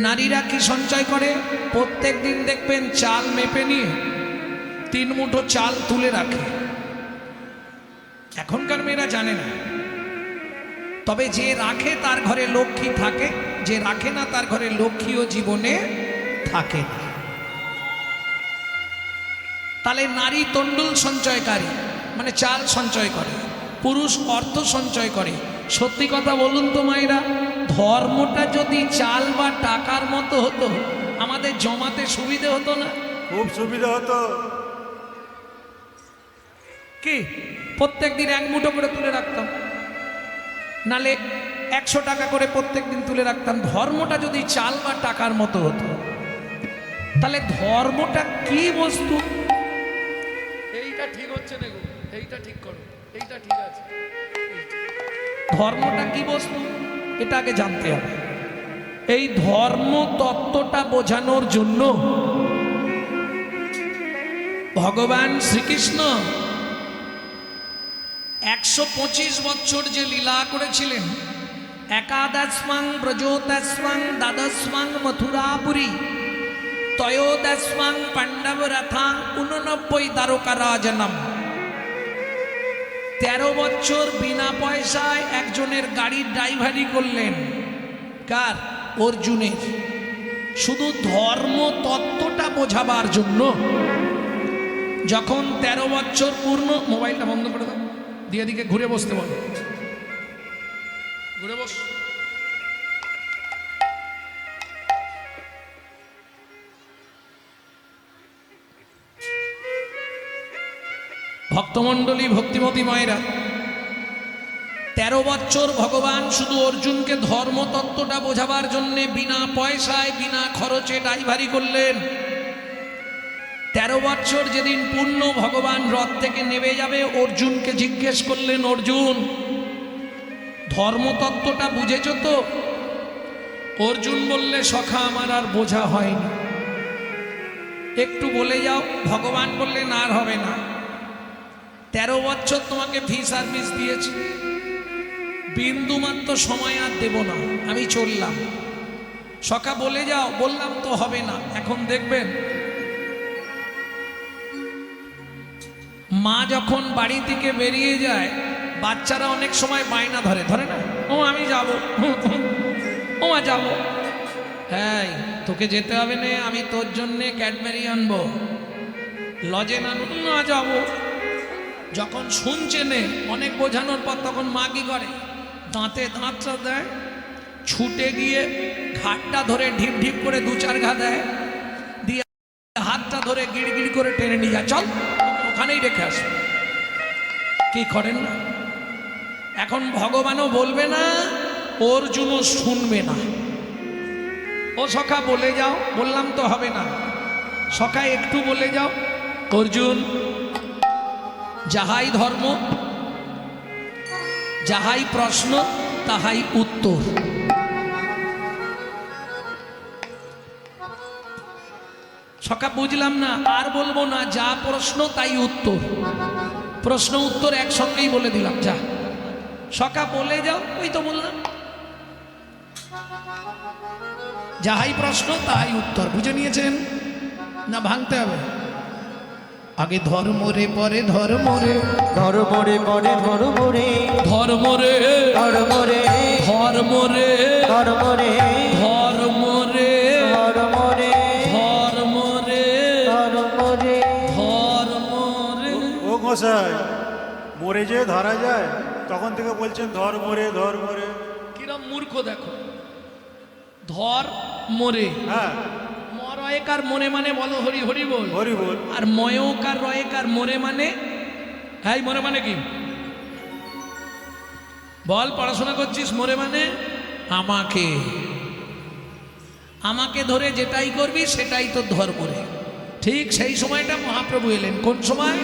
নারীরা কি সঞ্চয় করে? প্রত্যেক দিন দেখবেন চাল মেপে নিয়ে 3 মুঠো চাল তুলে রাখে। এখনকার মেয়েরা জানে না, তবে যে রাখে তার ঘরে লক্ষ্মী থাকে, যে রাখে না তার ঘরে লক্ষ্মীও জীবনে থাকে না। তাহলে নারী তন্ডুল সঞ্চয়কারী, মানে চাল সঞ্চয় করে, পুরুষ অর্থ সঞ্চয় করে। সত্যি কথা বলুন তো মায়েরা, ধর্মটা যদি চাল বা টাকার মতো হতো, আমাদের জমাতে সুবিধে হতো না? খুব সুবিধা হতো। কি প্রত্যেক দিন 1 মুঠো করে তুলে রাখতাম, নালে 100 টাকা করে প্রত্যেক দিন তুলে রাখতাম। ধর্মটা যদি চাল বা টাকার মতো হতো, তাহলে ধর্মটা কি বস্তু? এইটা ঠিক হচ্ছে না গো, এইটা ঠিক করো, এইটা ঠিক আছে। ধর্মটা কি বস্তু এটা আগে জানতে হবে। এই ধর্ম তত্ত্বটা বোঝানোর জন্য ভগবান শ্রীকৃষ্ণ 125 বছর যে লীলা করেছিলেন, একাদশমাং ব্রজোদশমাং দ্বাদশমাং মথুরাপুরী ত্রয়োদশমাং পাণ্ডব রথাং 89 দ্বারকারাজনম। 13 বছর বিনা পয়সায় একজনের গাড়ির ড্রাইভারি করলেন। কার? অর্জুনের। শুধু ধর্ম তত্ত্বটা বোঝাবার জন্য। যখন 13 বছর পূর্ণ, মোবাইলটা বন্ধ করে দাও, দিয়ে দিকে ঘুরে বসতে বলো, ঘুরে বস। ভক্তমণ্ডলী, ভক্তিমতী মায়েরা, 13 বছর ভগবান শুধু অর্জুনকে ধর্মতত্ত্বটা বোঝাবার জন্য বিনা পয়সায় বিনা খরচে ড্রাইভারি করলেন। 13 বছর যেদিন পূর্ণ, ভগবান রথ থেকে নেমে যাবে, অর্জুনকে জিজ্ঞেস করলেন, অর্জুন ধর্মতত্ত্বটা বুঝেছ তো? অর্জুন বললে, সখা আমার আর বোঝা হয়নি, একটু বলে যাও। ভগবান বললেন, আর হবে না, 13 বছর তোমাকে ফ্রি সার্ভিস দিয়েছি, বিন্দুমাত্র সময় আর দেব না, আমি চললাম। সখা বলে যাও। বললাম তো হবে না। এখন দেখবেন মা যখন বাড়ি থেকে বেরিয়ে যায়, বাচ্চারা অনেক সময় বায়না ধরে, ধরে না? ও আমি যাব, ও মা যাব। হ্যাঁ, তোকে যেতে হবে না, আমি তোর জন্যে ক্যাডবেরি আনবো, লজেন আনবো, না যাবো। যখন শুনছে নে, অনেক বোঝানোর পর, তখন মা কি করে? দাঁতে দাঁতটা দেয়, ছুটে গিয়ে ঘাটটা ধরে ঢিপ ঢিপ করে 2-4 ঘা দেয়, দিয়ে হাতটা ধরে গিড় গিড় করে টেনে নিয়ে যায়, চল ওখানেই রেখে আসবে। কি করেন না? এখন ভগবানও বলবে না, অর্জুনও শুনবে না। ও সখা বলে যাও। বললাম তো হবে না। সখা একটু বলে যাও। অর্জুন, যাহাই ধর্ম, যাহাই প্রশ্ন, তাহাই উত্তর। সখা বুঝলাম না, আর বলবো না, যা প্রশ্ন তাই উত্তর। প্রশ্ন উত্তর একসঙ্গেই বলে দিলাম, যা। সখা বলে যাও। ওই তো বললাম, যাহাই প্রশ্ন তাহাই উত্তর। বুঝে নিয়েছেন না? ভাঙতে হবে। আগে ধর্ম রে, পরে ধর্ম রে, ধর্ম রে পরে ধর্ম রে, ধর্ম রে, ধর্ম রে, ধর্ম রে, ধর্ম রে, ধর্ম রে, ধর্ম রে, ধর্ম রে, ধর্ম রে। ধর্ম রে। ও গোসাই, মরে যে ধরা যায়, তখন থেকে বলছেন ধর্ম রে, ধর্ম রে। কিরম মূর্খ দেখো। ধর মরে, হ্যাঁ, মরয়কার মনে মানে বলো হরি হরি বল। হরি বল। আর ময়কার রয়কার মরে মানে, হ্যাঁ মরে মানে কি বল? পড়াশোনা করছিস? মরে মানে আমাকে, আমাকে ধরে যেটাই করবি সেটাই তোর ধর্ম রে। ঠিক সেই সময়টা মহাপ্রভু এলেন। কোন সময়?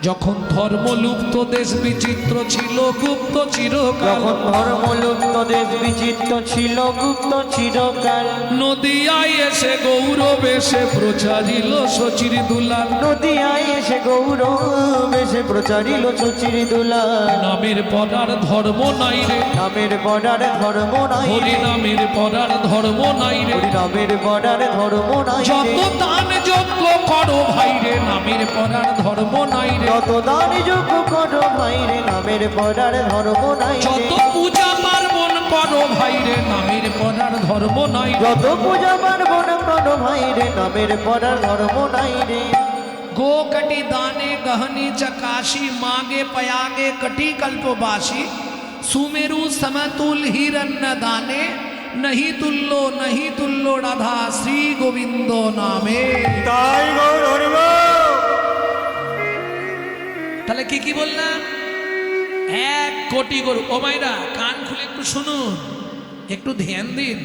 যখন ধর্মলুপ্ত দেশ বিচিত্র ছিল গুপ্ত চিরকাল, যখন ধর্মলুপ্ত দেশ বিচিত্র ছিল গুপ্ত চিরকাল, নদিয়ায় এসে গৌরব এসে প্রচারিল শচীর দুলাল, নদিয়ায় এসে গৌরব এসে প্রচারিল শচীর দুলাল। নামের পড়ার ধর্ম নাই রে, নামের বর্ডার ধর্ম নাই, হরি নামের পড়ার ধর্ম নাই রে, নামের বর্ডার ধর্ম নাই, যত দান যজ্ঞ করো ভাই রে, নামের পড়ার ধর্ম নাই রে, যত দান যোগ্য করো ভাই রে, নামের বর্ডার ধর্ম নাই, যত পূজা পার্বণ করো ভাই রে, নামের পড়ার ধর্ম নাই রে, যত পূজা পার্বণ করো ভাই রে, নামের বর্ডার ধর্ম নাই রে। गो कटी दाने गहनी चकाशी मागे पयागे कटी कल्पवासी, सुमेरु समतुल हिरण्य दाने, नहीं तुल्लो राधा श्री गोविंद नामे। তাই গৌর হরিব। তাহলে কি বললাম? 1 কোটি গরু। ও মাইরা কান খুলে একটু শুনুন, একটু ধ্যান দিন।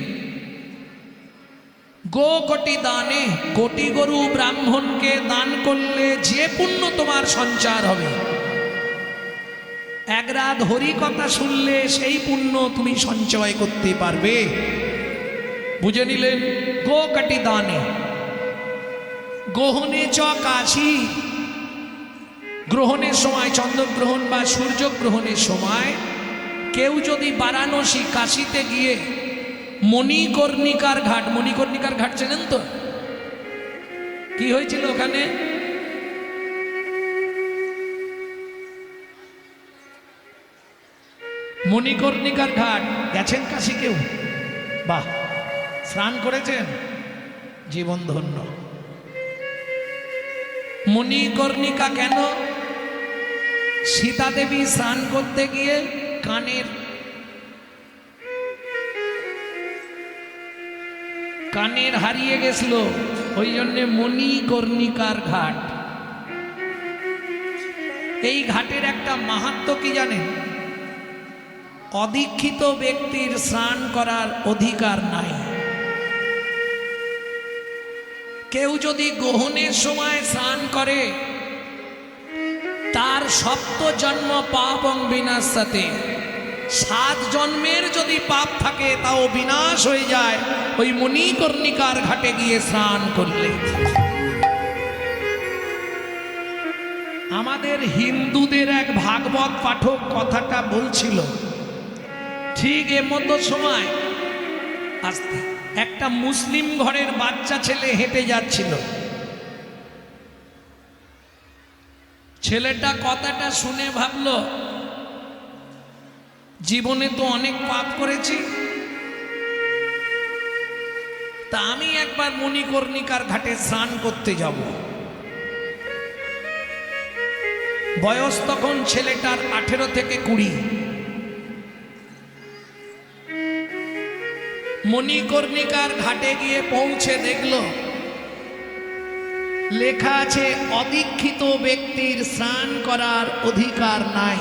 গো কোটি দানে, কোটি গরু ব্রাহ্মণকে দান করলে যে পুণ্য তোমার সঞ্চার হবে, 1 রাত হরি কথা শুনলে সেই পুণ্য তুমি সঞ্চয় করতে পারবে। বুঝে নিলেন? গো কোটি দানে, গ্রহণে চ কাশী, গ্রহণের সময় চন্দ্রগ্রহণ বা সূর্যগ্রহণের সময় কেউ যদি বারাণসী কাশীতে গিয়ে মণিকর্ণিকার ঘাট, মণিকর্ণিকার ঘাট চেনেন তো? কি হয়েছিল ওখানে? মণিকর্ণিকার ঘাট গেছেন কাশী কেউ? বাহ, স্নান করেছেন? জীবন ধন্য। মণিকর্ণিকা কেন? সীতা দেবী স্নান করতে গিয়ে কানের হারিয়ে গেছিল, ওই জন্যে মণিকর্ণিকার ঘাট। এই ঘাটের একটা মাহাত্ম্য কি জানেন? অদীক্ষিত ব্যক্তির স্নান করার অধিকার নাই। কেউ যদি গ্রহণের সময় স্নান করে, তার 7 জন্ম পাপং বিনাশাতে, 7 জন্মের যদি পাপ থাকে তাও বিনাশ হয়ে যায় ওই মণিকর্ণিকার ঘাটে গিয়ে স্নান করলে। আমাদের হিন্দুদের এক ভাগবত পাঠক কথাটা বলছিল, ঠিক এমতো সময় আসতে একটা মুসলিম ঘরের বাচ্চা ছেলে হেঁটে যাচ্ছিল। ছেলেটা কথাটা শুনে ভাবলো, জীবনে তো অনেক পাপ করেছি, তা আমি একবার মণিকর্ণিকার ঘাটে স্নান করতে যাব। বয়স তখন ছেলেটার 18 থেকে 20। মণিকর্ণিকার ঘাটে গিয়ে পৌঁছে দেখল লেখা আছে অদীক্ষিত ব্যক্তির স্নান করার অধিকার নাই।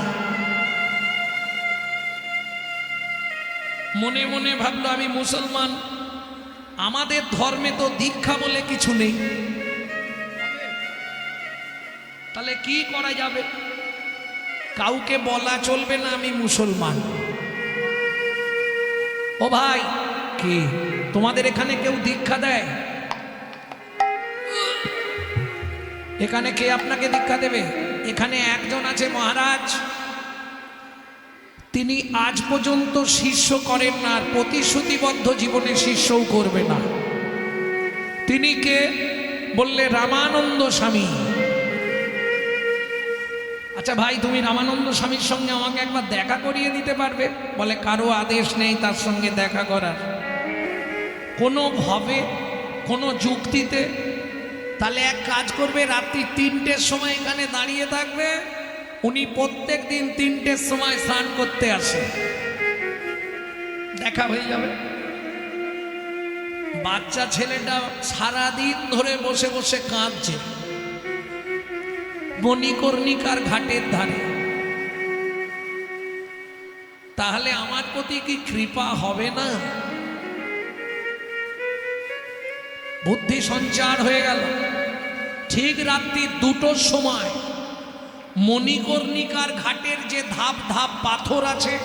মনে মনে ভাবলো, আমি মুসলমান, আমাদের ধর্মে তো দীক্ষা বলে কিছু নেই, তাহলে কি করা যাবে? কাউকে বলা চলবে না আমি মুসলমান। ও ভাই, কি তোমাদের এখানে কেউ দীক্ষা দেয়? এখানে কে আপনাকে দীক্ষা দেবে? এখানে একজন আছে মহারাজ, তিনি আজ পর্যন্ত শিষ্য করেন না, আর প্রতিশ্রুতিবদ্ধ জীবনে শিষ্যও করবে না। তিনি কে? বললে রামানন্দ স্বামী। আচ্ছা ভাই, তুমি রামানন্দ স্বামীর সঙ্গে আমাকে একবার দেখা করিয়ে দিতে পারবে? বলে কারো আদেশ নেই তার সঙ্গে দেখা করার, কোনো ভাবে কোনো যুক্তিতে। তাহলে এক কাজ করবে, রাত্রি 3টের সময় এখানে দাঁড়িয়ে থাকবে। উনি প্রত্যেক দিন 3টের সময় স্নান করতে আসে, দেখা হয়ে যাবে। বাচ্চা ছেলেটা সারাদিন ধরে বসে বসে কাঁদছে মণিকর্ণিকার ঘাটের ধারে। তাহলে আমার প্রতি কি কৃপা হবে না? বুদ্ধি সঞ্চার হয়ে গেল। ঠিক রাত্রি 2টোর সময় মণিকর্ণিকার ঘাটের যে ধাপ ধাপ পাথর আছে,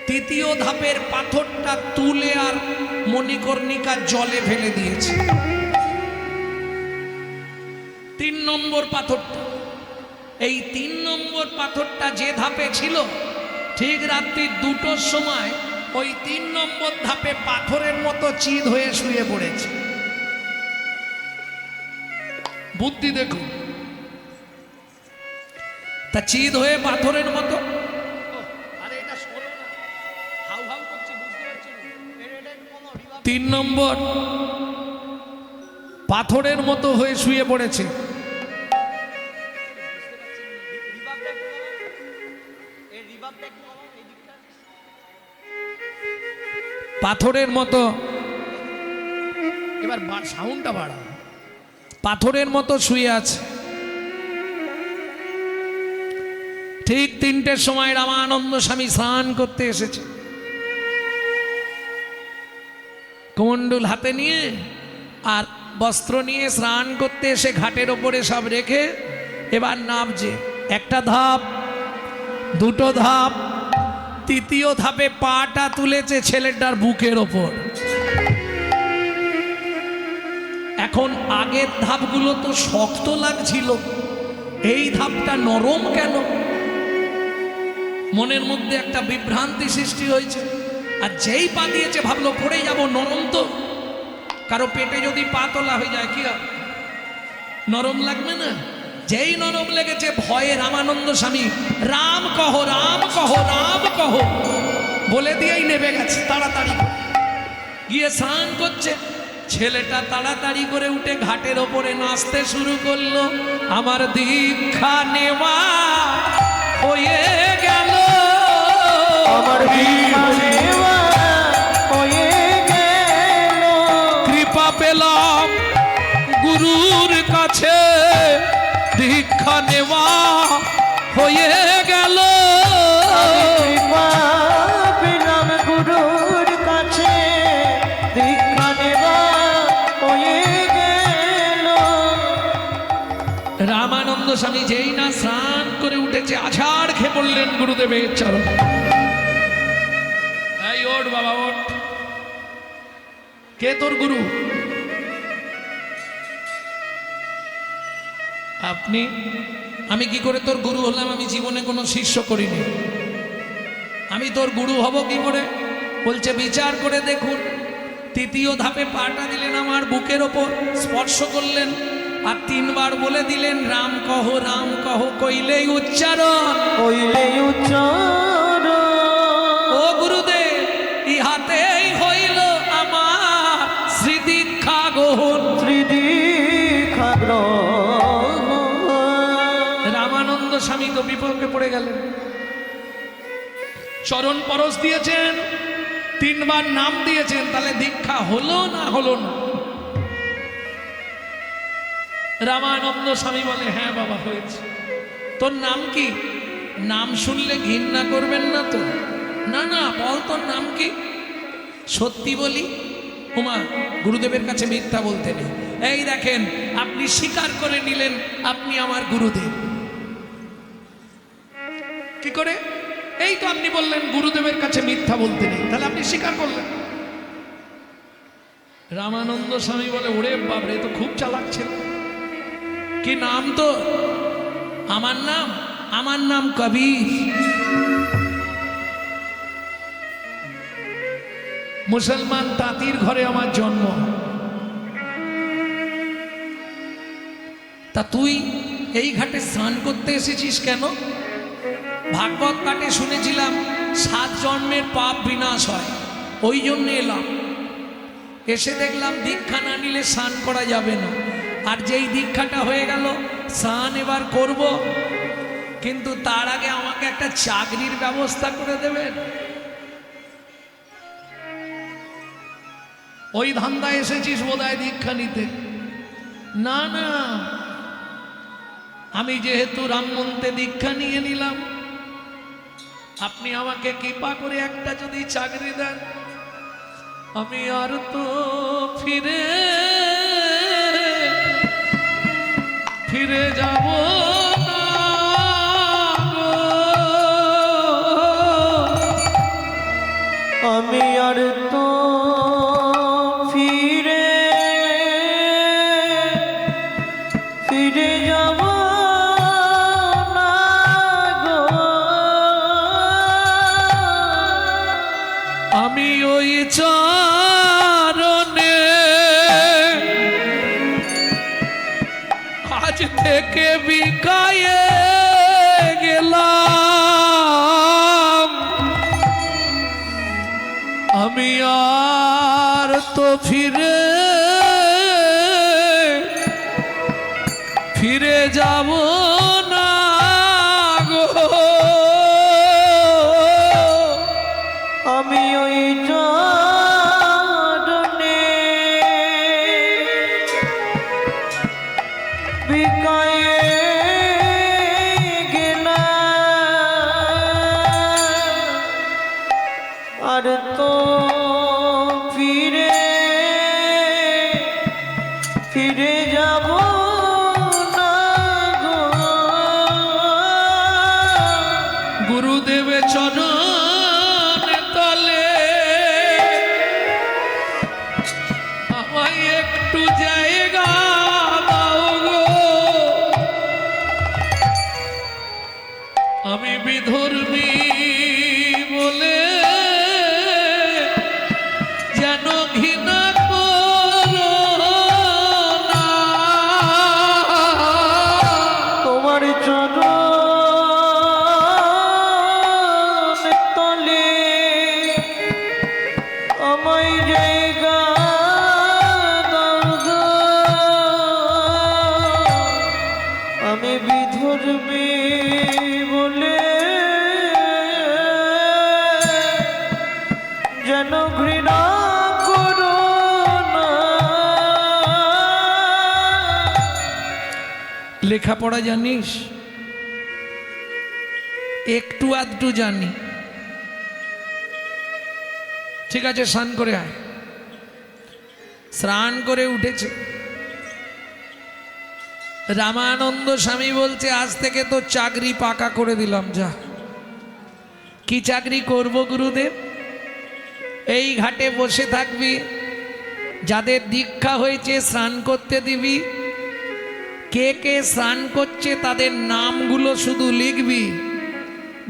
তৃতীয় ধাপের পাথরটা তুলে আর মণিকর্ণিকার জলে ফেলে দিয়েছে। 3 নম্বর পাথরটা, এই 3 নম্বর পাথরটা যে ধাপে ছিল, ঠিক রাত্রি 2টোর সময় ওই 3 নম্বর ধাপে পাথরের মতো চিৎ হয়ে শুয়ে পড়েছে। বুদ্ধি দেখুন, তা চিৎ হয়ে পাথরের মতো। আরে এটা শোনো না, হাউ হাউ করছে, বুঝতে পারছো না? 3 নম্বর পাথরের মতো হয়ে শুয়ে পড়েছে। পাথরের মতো, এবার সাউন্ডটা বাড়া, পাথরের মতো শুয়ে আছে। ঠিক 3টের সময় রামানন্দ স্বামী স্নান করতে এসেছে, কমণ্ডল হাতে নিয়ে আর বস্ত্র নিয়ে স্নান করতে এসে ঘাটের ওপরে সব রেখে এবার নামছে। 1টা ধাপ, 2টো ধাপ, 3য় ধাপে পাটা তুলেছে ছেলেটার বুকের ওপর। এখন আগের ধাপগুলো তো শক্ত লাগছিল, এই ধাপটা নরম কেন? মনের মধ্যে একটা বিভ্রান্তি সৃষ্টি হয়েছে। আর যেই পা দিয়েছে ভাবলো পড়ে যাব, নরম তো। কারো পেটে যদি পা তোলা হয়ে যায় কি হবে? নরম লাগবে না? যেই নরম লেগেছে, ভয়ে রামানন্দ স্বামী রাম কহ, রাম কহ, রাম কহ বলে দিয়েই নেবে গেছে তাড়াতাড়ি গিয়ে স্নান করছে। ছেলেটা তাড়াতাড়ি করে উঠে ঘাটের ওপরে নাচতে শুরু করলো। আমার দীক্ষা নেওয়া হয়ে গেল, আমার দীক্ষা নেওয়া হয়ে গেল, কৃপা পেলাম গুরুর কাছে, দীক্ষা নেওয়া হয়ে গেল। কৃপা পেলাম গুরুর কাছে, দীক্ষা নেওয়া হয়ে গেল। রামানন্দ স্বামী যেই না স্নান করে উঠেছে, আছাড় খেয়ে পড়লেন গুরুদেবের চরণ। এই ওঠ বাবা ওঠ, কে তোর গুরু? আপনি? আমি কি করে তোর গুরু হলাম? আমি জীবনে কোনো শিষ্য করিনি, আমি তোর গুরু হব কি করে? বলছে বিচার করে দেখুন। 3য় ধাপে পাটা দিলেন আমার বুকের ওপর, স্পর্শ করলেন আর 3 বার বলে দিলেন রাম কহ, রাম কহ। কইলেই উচ্চারণ, হইলেই উচ্চারণ। ও গুরুদেব, ইহাতেই হইল আমার শ্রীদীক্ষা গ্রহণ। শ্রীদীক্ষা গ্রহণ। রামানন্দ স্বামী তো বিপদে পড়ে গেলেন। চরণ পরশ দিয়েছেন, 3 বার নাম দিয়েছেন, তাহলে দীক্ষা হলো না হলো না? রামানন্দ স্বামী বলে হ্যাঁ বাবা হয়েছে। তোর নাম কি? নাম শুনলে ঘৃণা করবেন না তো? না না, বল তোর নাম কি? সত্যি বলি। উমা, গুরুদেবের কাছে মিথ্যা বলতে নেই। এই দেখেন, আপনি স্বীকার করে নিলেন আপনি আমার গুরুদেব। কি করে? এই তো আপনি বললেন গুরুদেবের কাছে মিথ্যা বলতে নেই, তাহলে আপনি স্বীকার করলেন। রামানন্দ স্বামী বলে ওরে বাবরে, তো খুব চালাক ছিল। কি নাম তো? আমার নাম কবির। মুসলমান তাঁতির ঘরে আমার জন্ম। তা তুই এই ঘাটে স্নান করতে এসেছিস কেন? ভাগবত পাঠে শুনেছিলাম 7 জন্মের পাপ বিনাশ হয়, ওই জন্য এলাম। এসে দেখলাম দীক্ষা না নিলে স্নান করা যাবে না, আর যেই দীক্ষাটা হয়ে গেল স্নান এবার করব, কিন্তু তার আগে আমাকে একটা চাকরির ব্যবস্থা করে দেবেন। ওই ধান্দায় এসেছিস বোধহয় দীক্ষা নিতে। না না, আমি যেহেতু রাম মন্ত্রে দীক্ষা নিয়ে নিলাম, আপনি আমাকে কৃপা করে একটা যদি চাকরি দেন, আমি আর তো ফিরে যাব না। আমি আর তো ফিরে ফিরে যাব না গো, আমি ওই চরণে আজ থেকে বিকায়ে গেলাম, আমি আর তো ফিরে ফিরে যাব না গো, আমি ওই চরণে বিকায়ে গেলাম, আর তো ফিরে ফিরে যাব না গো। গুরুদেবে চরণ তলে আমায় একটু জায়গা দাও গো, আমি বিধর্মী বলে যেন ঘৃণা করো না, তোমার চরণ তলে আমায় জায়গা দাও গো, আমি বিধর্মী বলে যেন ঘৃণা করো না। লেখাপড়া জানিস? একটু আধটু জানি। ঠিক আছে, স্নান করে আয়। স্নান করে উঠেছে, রামানন্দ স্বামী বলছে আজ থেকে তো চাকরি পাকা করে দিলাম। যা, কি চাকরি করব গুরুদেব? এই ঘাটে বসে থাকবি, যাদের দীক্ষা হয়েছে স্নান করতে দিবি, কে কে স্নান করছে তাদের নামগুলো শুধু লিখবি।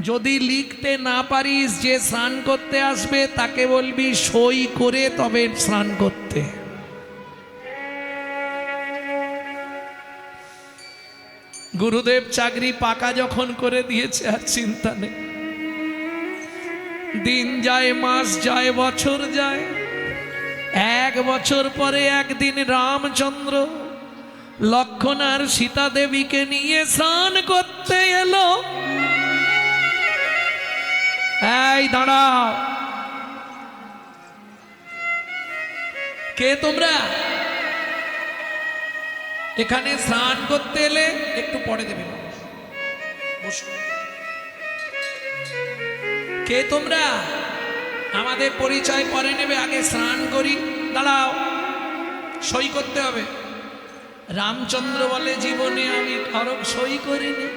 যদি লিখতে না পারিস, যে স্নান করতে আসবে তাকে বলবি সই করে তবে স্নান করতে। গুরুদেব চাকরি পাকা যখন করে দিয়েছে আর চিন্তা নেই। দিন যায়, মাস যায়, বছর যায়। 1 বছর পরে একদিন রামচন্দ্র লক্ষ্মণ আর সীতা দেবীকে নিয়ে স্নান করতে এলো। এই দাঁড়াও, কে তোমরা? এখানে স্নান করতে এলে? একটু পরে দেবে, বসো। কে তোমরা? আমাদের পরিচয় পরে নেবে, আগে স্নান করি। দাঁড়াও, সই করতে হবে। রামচন্দ্র বলে জীবনে আমি কারো সই করিনি,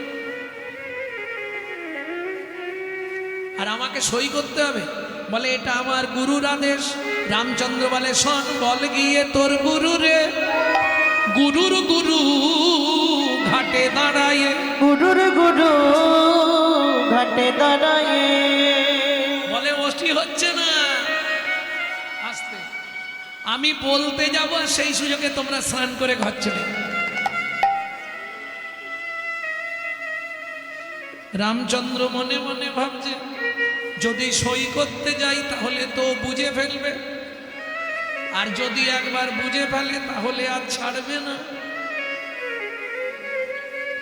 আর আমাকে সই করতে হবে? বলে এটা আমার গুরুর আদেশ। রামচন্দ্র বলে শোন, বল গিয়ে তোর গুরু রে, গুরুর গুরু ঘাটে দাঁড়ায়, গুরুর গুরু ঘাটে দাঁড়ায়। বলে ওটি হচ্ছে না, আস্তে। আমি বলতে যাব, সেই সুযোগে তোমরা স্নান করে ঘর চলে। রামচন্দ্র মনে মনে ভাবছে যদি সই করতে যাই তাহলে তো বুঝে ফেলবে, আর যদি একবার বুঝে ফেলে তাহলে আর ছাড়বে না।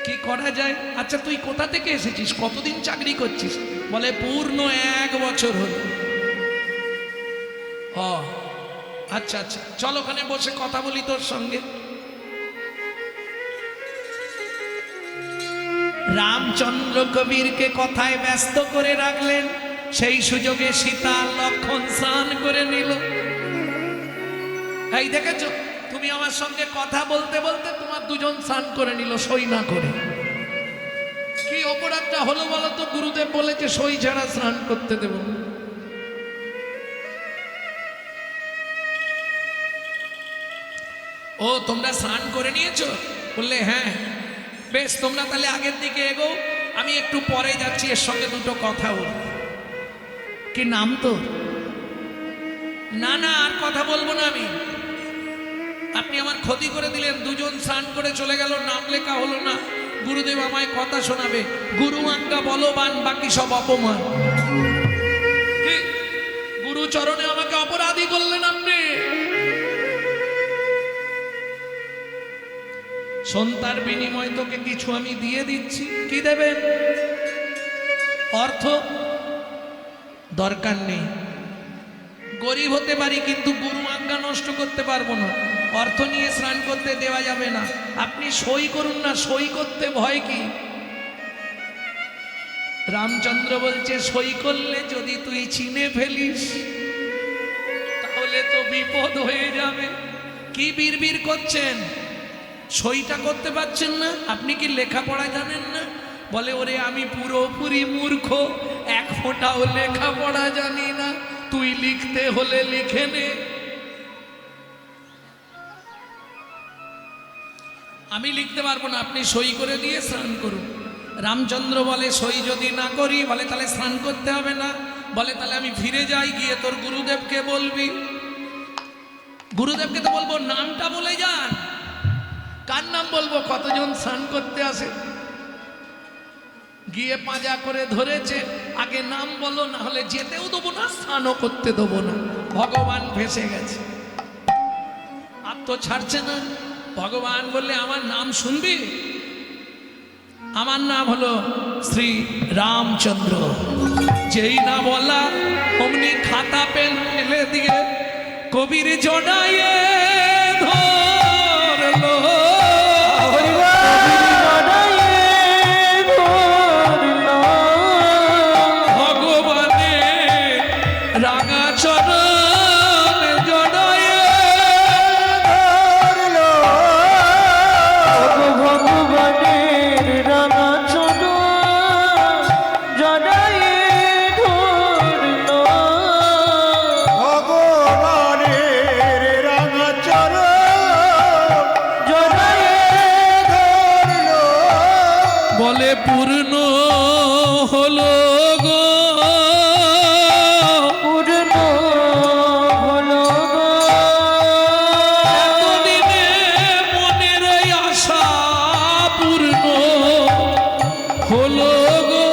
কি করা যায়? আচ্ছা তুই কোথা থেকে এসেছিস, কতদিন চাকরি করছিস? বলে পূর্ণ 1 বছর হলো। ও আচ্ছা আচ্ছা, চল ওখানে বসে কথা বলি তোর সঙ্গে। রামচন্দ্র কবিরকে কথায় ব্যস্ত করে রাখলেন। সেই সুযোগে সীতা লক্ষ্মণ স্নান করে নিল। এই দেখেছো, তুমি আমার সঙ্গে কথা বলতে বলতে তোমার দুজন স্নান করে নিল সই না করে। কি অপরাধটা হলো বলো তো? গুরুদেব বলেছে সই ছাড়া স্নান করতে দেব। ও তোমরা স্নান করে নিয়েছো? বললে হ্যাঁ। বেশ, তোমরা তাহলে আগের দিকে এগো, আমি একটু পরে যাচ্ছি, এর সঙ্গে দুটো কথা বল। কি নাম তোর? না না, আর কথা বলবো না আমি। আপনি আমার ক্ষতি করে দিলেন, দুজন স্নান করে চলে গেল, নাম লেখা হলো না। গুরুদেব আমায় কথা শোনাবে, গুরু আজ্ঞা বলবান, বাকি সব অপমান। কি? গুরু চরণে আমাকে অপরাধী করলেন আপনি। সন্তার বিনিময়ে তোকে কিছু আমি দিয়ে দিচ্ছি। কি দেবেন? অর্থ দরকার নেই, গরিব হতে পারি কিন্তু গুরু আজ্ঞা নষ্ট করতে পারবো না। অর্থ নিয়ে স্নান করতে দেওয়া যাবে না। আপনি সই করুন না, সই করতে ভয় কি? রামচন্দ্র বলছে সই করলে যদি তুই চিনে ফেলিস তাহলে তো বিপদ হয়ে যাবে। কি বিড়বিড় করছেন? সইটা করতে পারছেন না? আপনি কি লেখাপড়া জানেন না? বলে ওরে আমি পুরোপুরি মূর্খ, এক ফোঁটাও লেখাপড়া জানি না, তুই লিখতে হলে লিখে নে। আমি লিখতে পারবো না, আপনি সই করে দিয়ে স্নান করুন। রামচন্দ্র বলে সই যদি না করি, বলে তাহলে স্নান করতে হবে না। বলে তাহলে আমি ফিরে যাই, গিয়ে তোর গুরুদেবকে বলবি। গুরুদেবকে তো বলবো নামটা বলে যান। কার নাম বলবো? কতজন স্নান করতে আসে, গিয়ে পাজা করে ধরেছে, আগে নাম বলো, না হলে যেতেও দেবো না, স্নানও করতে দেবো না। ভগবান ফেসে গেছে, আর তো ছাড়ছে না। ভগবান বললে আমার নাম শুনবি? আমার নাম হলো শ্রী রামচন্দ্র। যেই না বলা অমনি খাতা পেন ফেলে দিয়ে কবির জড়ায়ে ধরলো। ভগবানের রাঙা চরণ জড়ায়ে ধরলো, ভগবানের রাঙা চরণ জড়ায়ে ধরলো। ভগবানের রাঙা চরণ জড়ায়ে ধরলো। বলে পূর্ণ হলো গো, পূর্ণ হলো গো। এতদিনে মনের এই আশা পূর্ণ হলো গো।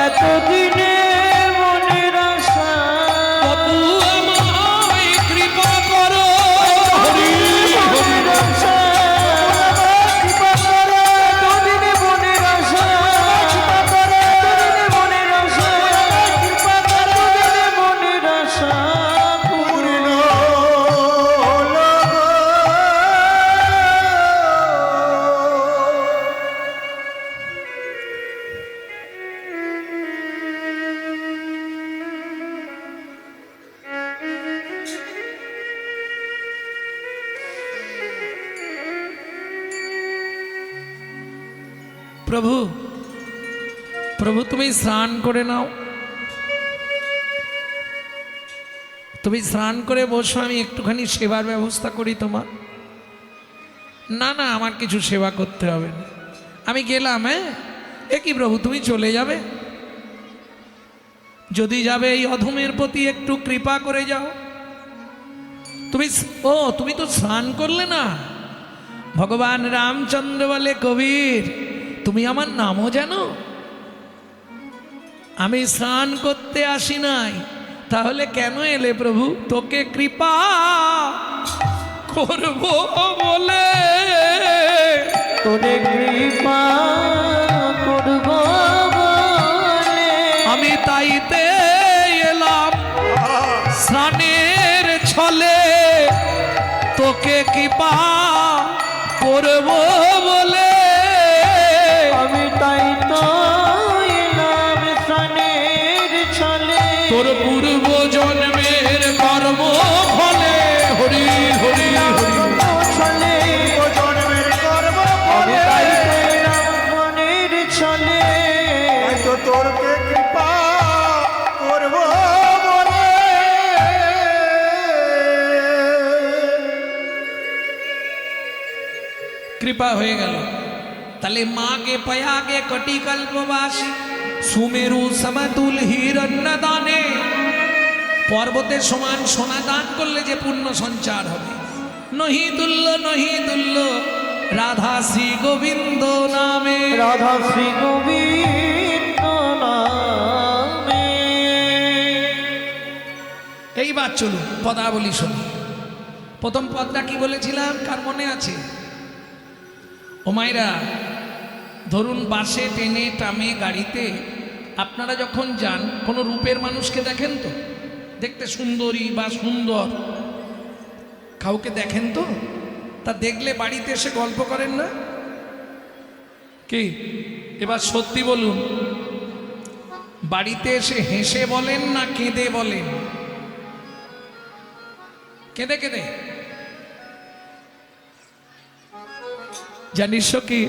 এতদিনে মনের আশা বাবু আমায় কৃপা করো। হরি হরি মনের আশা কৃপা করো। এতদিনে মনের আশা কৃপা করো। এতদিনে মনের আশা কৃপা করো। এতদিনে মনের আশা পূর্ণ হলো গো। প্রভু, প্রভু তুমি স্নান করে নাও, তুমি স্নান করে বসো, আমি একটুখানি সেবার ব্যবস্থা করি তোমার। না না, আমার কিছু সেবা করতে হবে না, আমি গেলাম। হ্যাঁ, এ কি প্রভু, তুমি চলে যাবে? যদি যাবে এই অধমের প্রতি একটু কৃপা করে যাও। তুমি তো স্নান করলে না। ভগবান রামচন্দ্র বলে কবির তুমি আমার নামও জানো? আমি স্নান করতে আসি নাই, তাহলে কেন এলে প্রভু? তোকে কৃপা করব বলে, তোরে কৃপা করব বলে আমি তাইতে এলাম স্নানের ছলে, তোকে কৃপা করব বলে। আমি তাই তো এলাম স্নানের ছলে। তোর পূর্ব জন্মের কর্ম ফলে, হরি হরি হরি। ছলে ও জন্মের কর্ম আমি ফলে তাই তো এলাম স্নানের ছলে। হয়তো তোরকে কৃপা করব বলে। কৃপা হয়ে গেল। তাহলে মাকে পয়াগে কটি কল্পবাসী সুমেরু সমতুল হিরণ্য দানে, পর্বতের সমান সোনা দান করলে যে পুণ্য সঞ্চার হবে। নহি তুল্য রাধা শ্রী গোবিন্দ নামে, রাধা শ্রী গোবিন্দ নামে। এইবার চলুন পদাবলী শুনি। প্রথম পদটা কি বলেছিলাম, কার মনে আছে? ও মায়েরা, ধরুন বাসে, ট্রেনে, ট্রামে, গাড়িতে আপনারা যখন যান, কোনো রূপের মানুষকে দেখেন তো? দেখতে সুন্দরী বা সুন্দর কাউকে দেখেন তো? তা দেখলে বাড়িতে এসে গল্প করেন না কি? এবার সত্যি বলুন, বাড়িতে এসে হেসে বলেন না কেঁদে বলেন? কেঁদে কেঁদে। জানিস কি,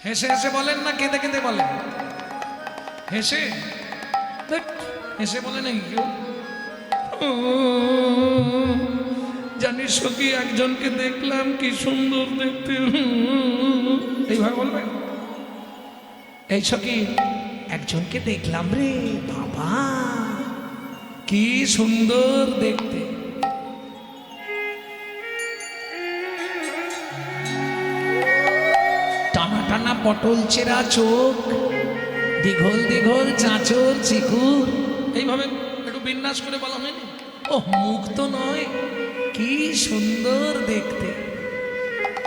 হেসে হেসে বলেন না কেঁদে কেঁদে বলেন? হেসে, ধ্যাৎ, হেসে বলে নাকি কেউ? জানিস কি, একজনকে দেখলাম কি সুন্দর দেখতে, এইভাবে বলবে? এই সখী, একজনকে দেখলাম রে বাবা, কি সুন্দর দেখতে। টানা টানা পটল চেরা চোখ, দীঘল দীঘল চাঁচর চিকুর, এইভাবে একটু বিন্যাস করে বলা হয়নি? ও মুখ তো নয়, কি সুন্দর দেখতে।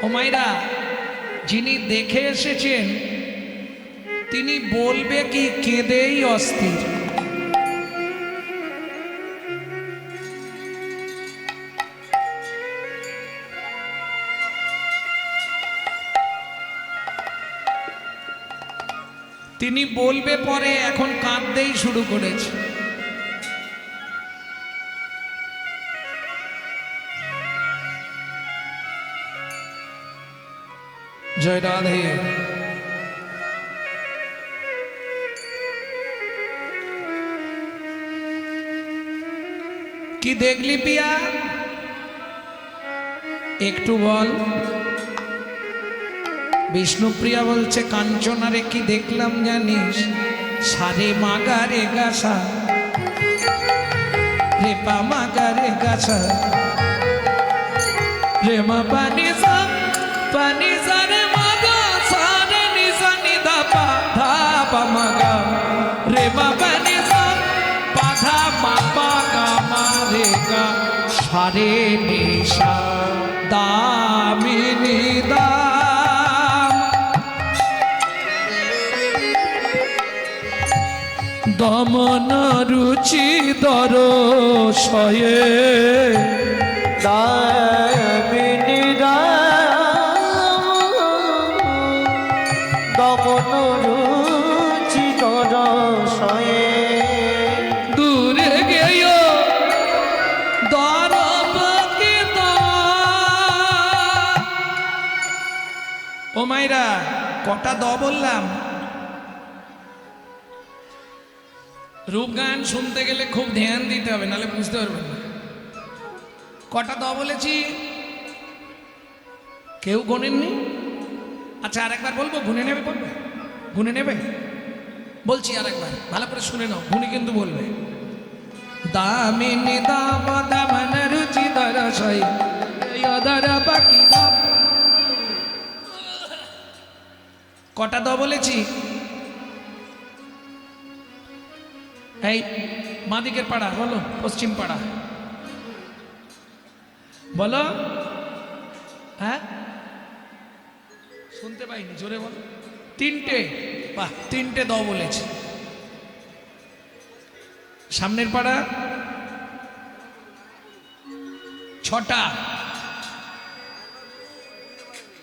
ও মায়েরা, যিনি দেখে এসেছেন তিনি বলবে কি কেঁদেই অস্থির। তিনি বলবে পরে এখন কাঁদতেই শুরু করেছে। জয় রাধে। কি দেখলি পিয়া, একটু বল। বিষ্ণুপ্রিয়া বলছে, কাঞ্চনারে কি দেখলাম জানিস? সারে মাগা রে গাছা, রে পা মাগা রে গাছা, রে মা পানি সা পানি সা রে মাগা সা রে নি সা নি ধা পা মাগা, রে মা পানি সা পা ধা মা পা গা মা রে গা, সারে নি সা দামিনী দা। দমন রুচি দর শয়ে, দামিনী দমন রুচি দরশয়ে, দূরে গেয় দরবকিত। ও মাইরা, কটা দ বললাম? রূপ গান শুনতে গেলে খুব ধ্যান দিতে হবে, নাহলে বুঝতে পারবেন না। কটা দ বলেছি? কেউ গোনেননি? আচ্ছা, আরেকবার বলবো, গুনে নেবে? বলবে? গুনে নেবে? বলছি আরেকবার, ভালো করে শুনে নাও, গুনি কিন্তু বলবে। দামিনী দাম দামন রুচি দরশয় দর বাকি দাম। কটা দ বলেছি? এই মাদিকের পাড়া বলো, পশ্চিম পাড়া বলো। হ্যাঁ, শুনতে পাইনি, জোরে বলো। তিনটে, বাহ, তিনটে দ বলেছি। সামনের পাড়া ছটা,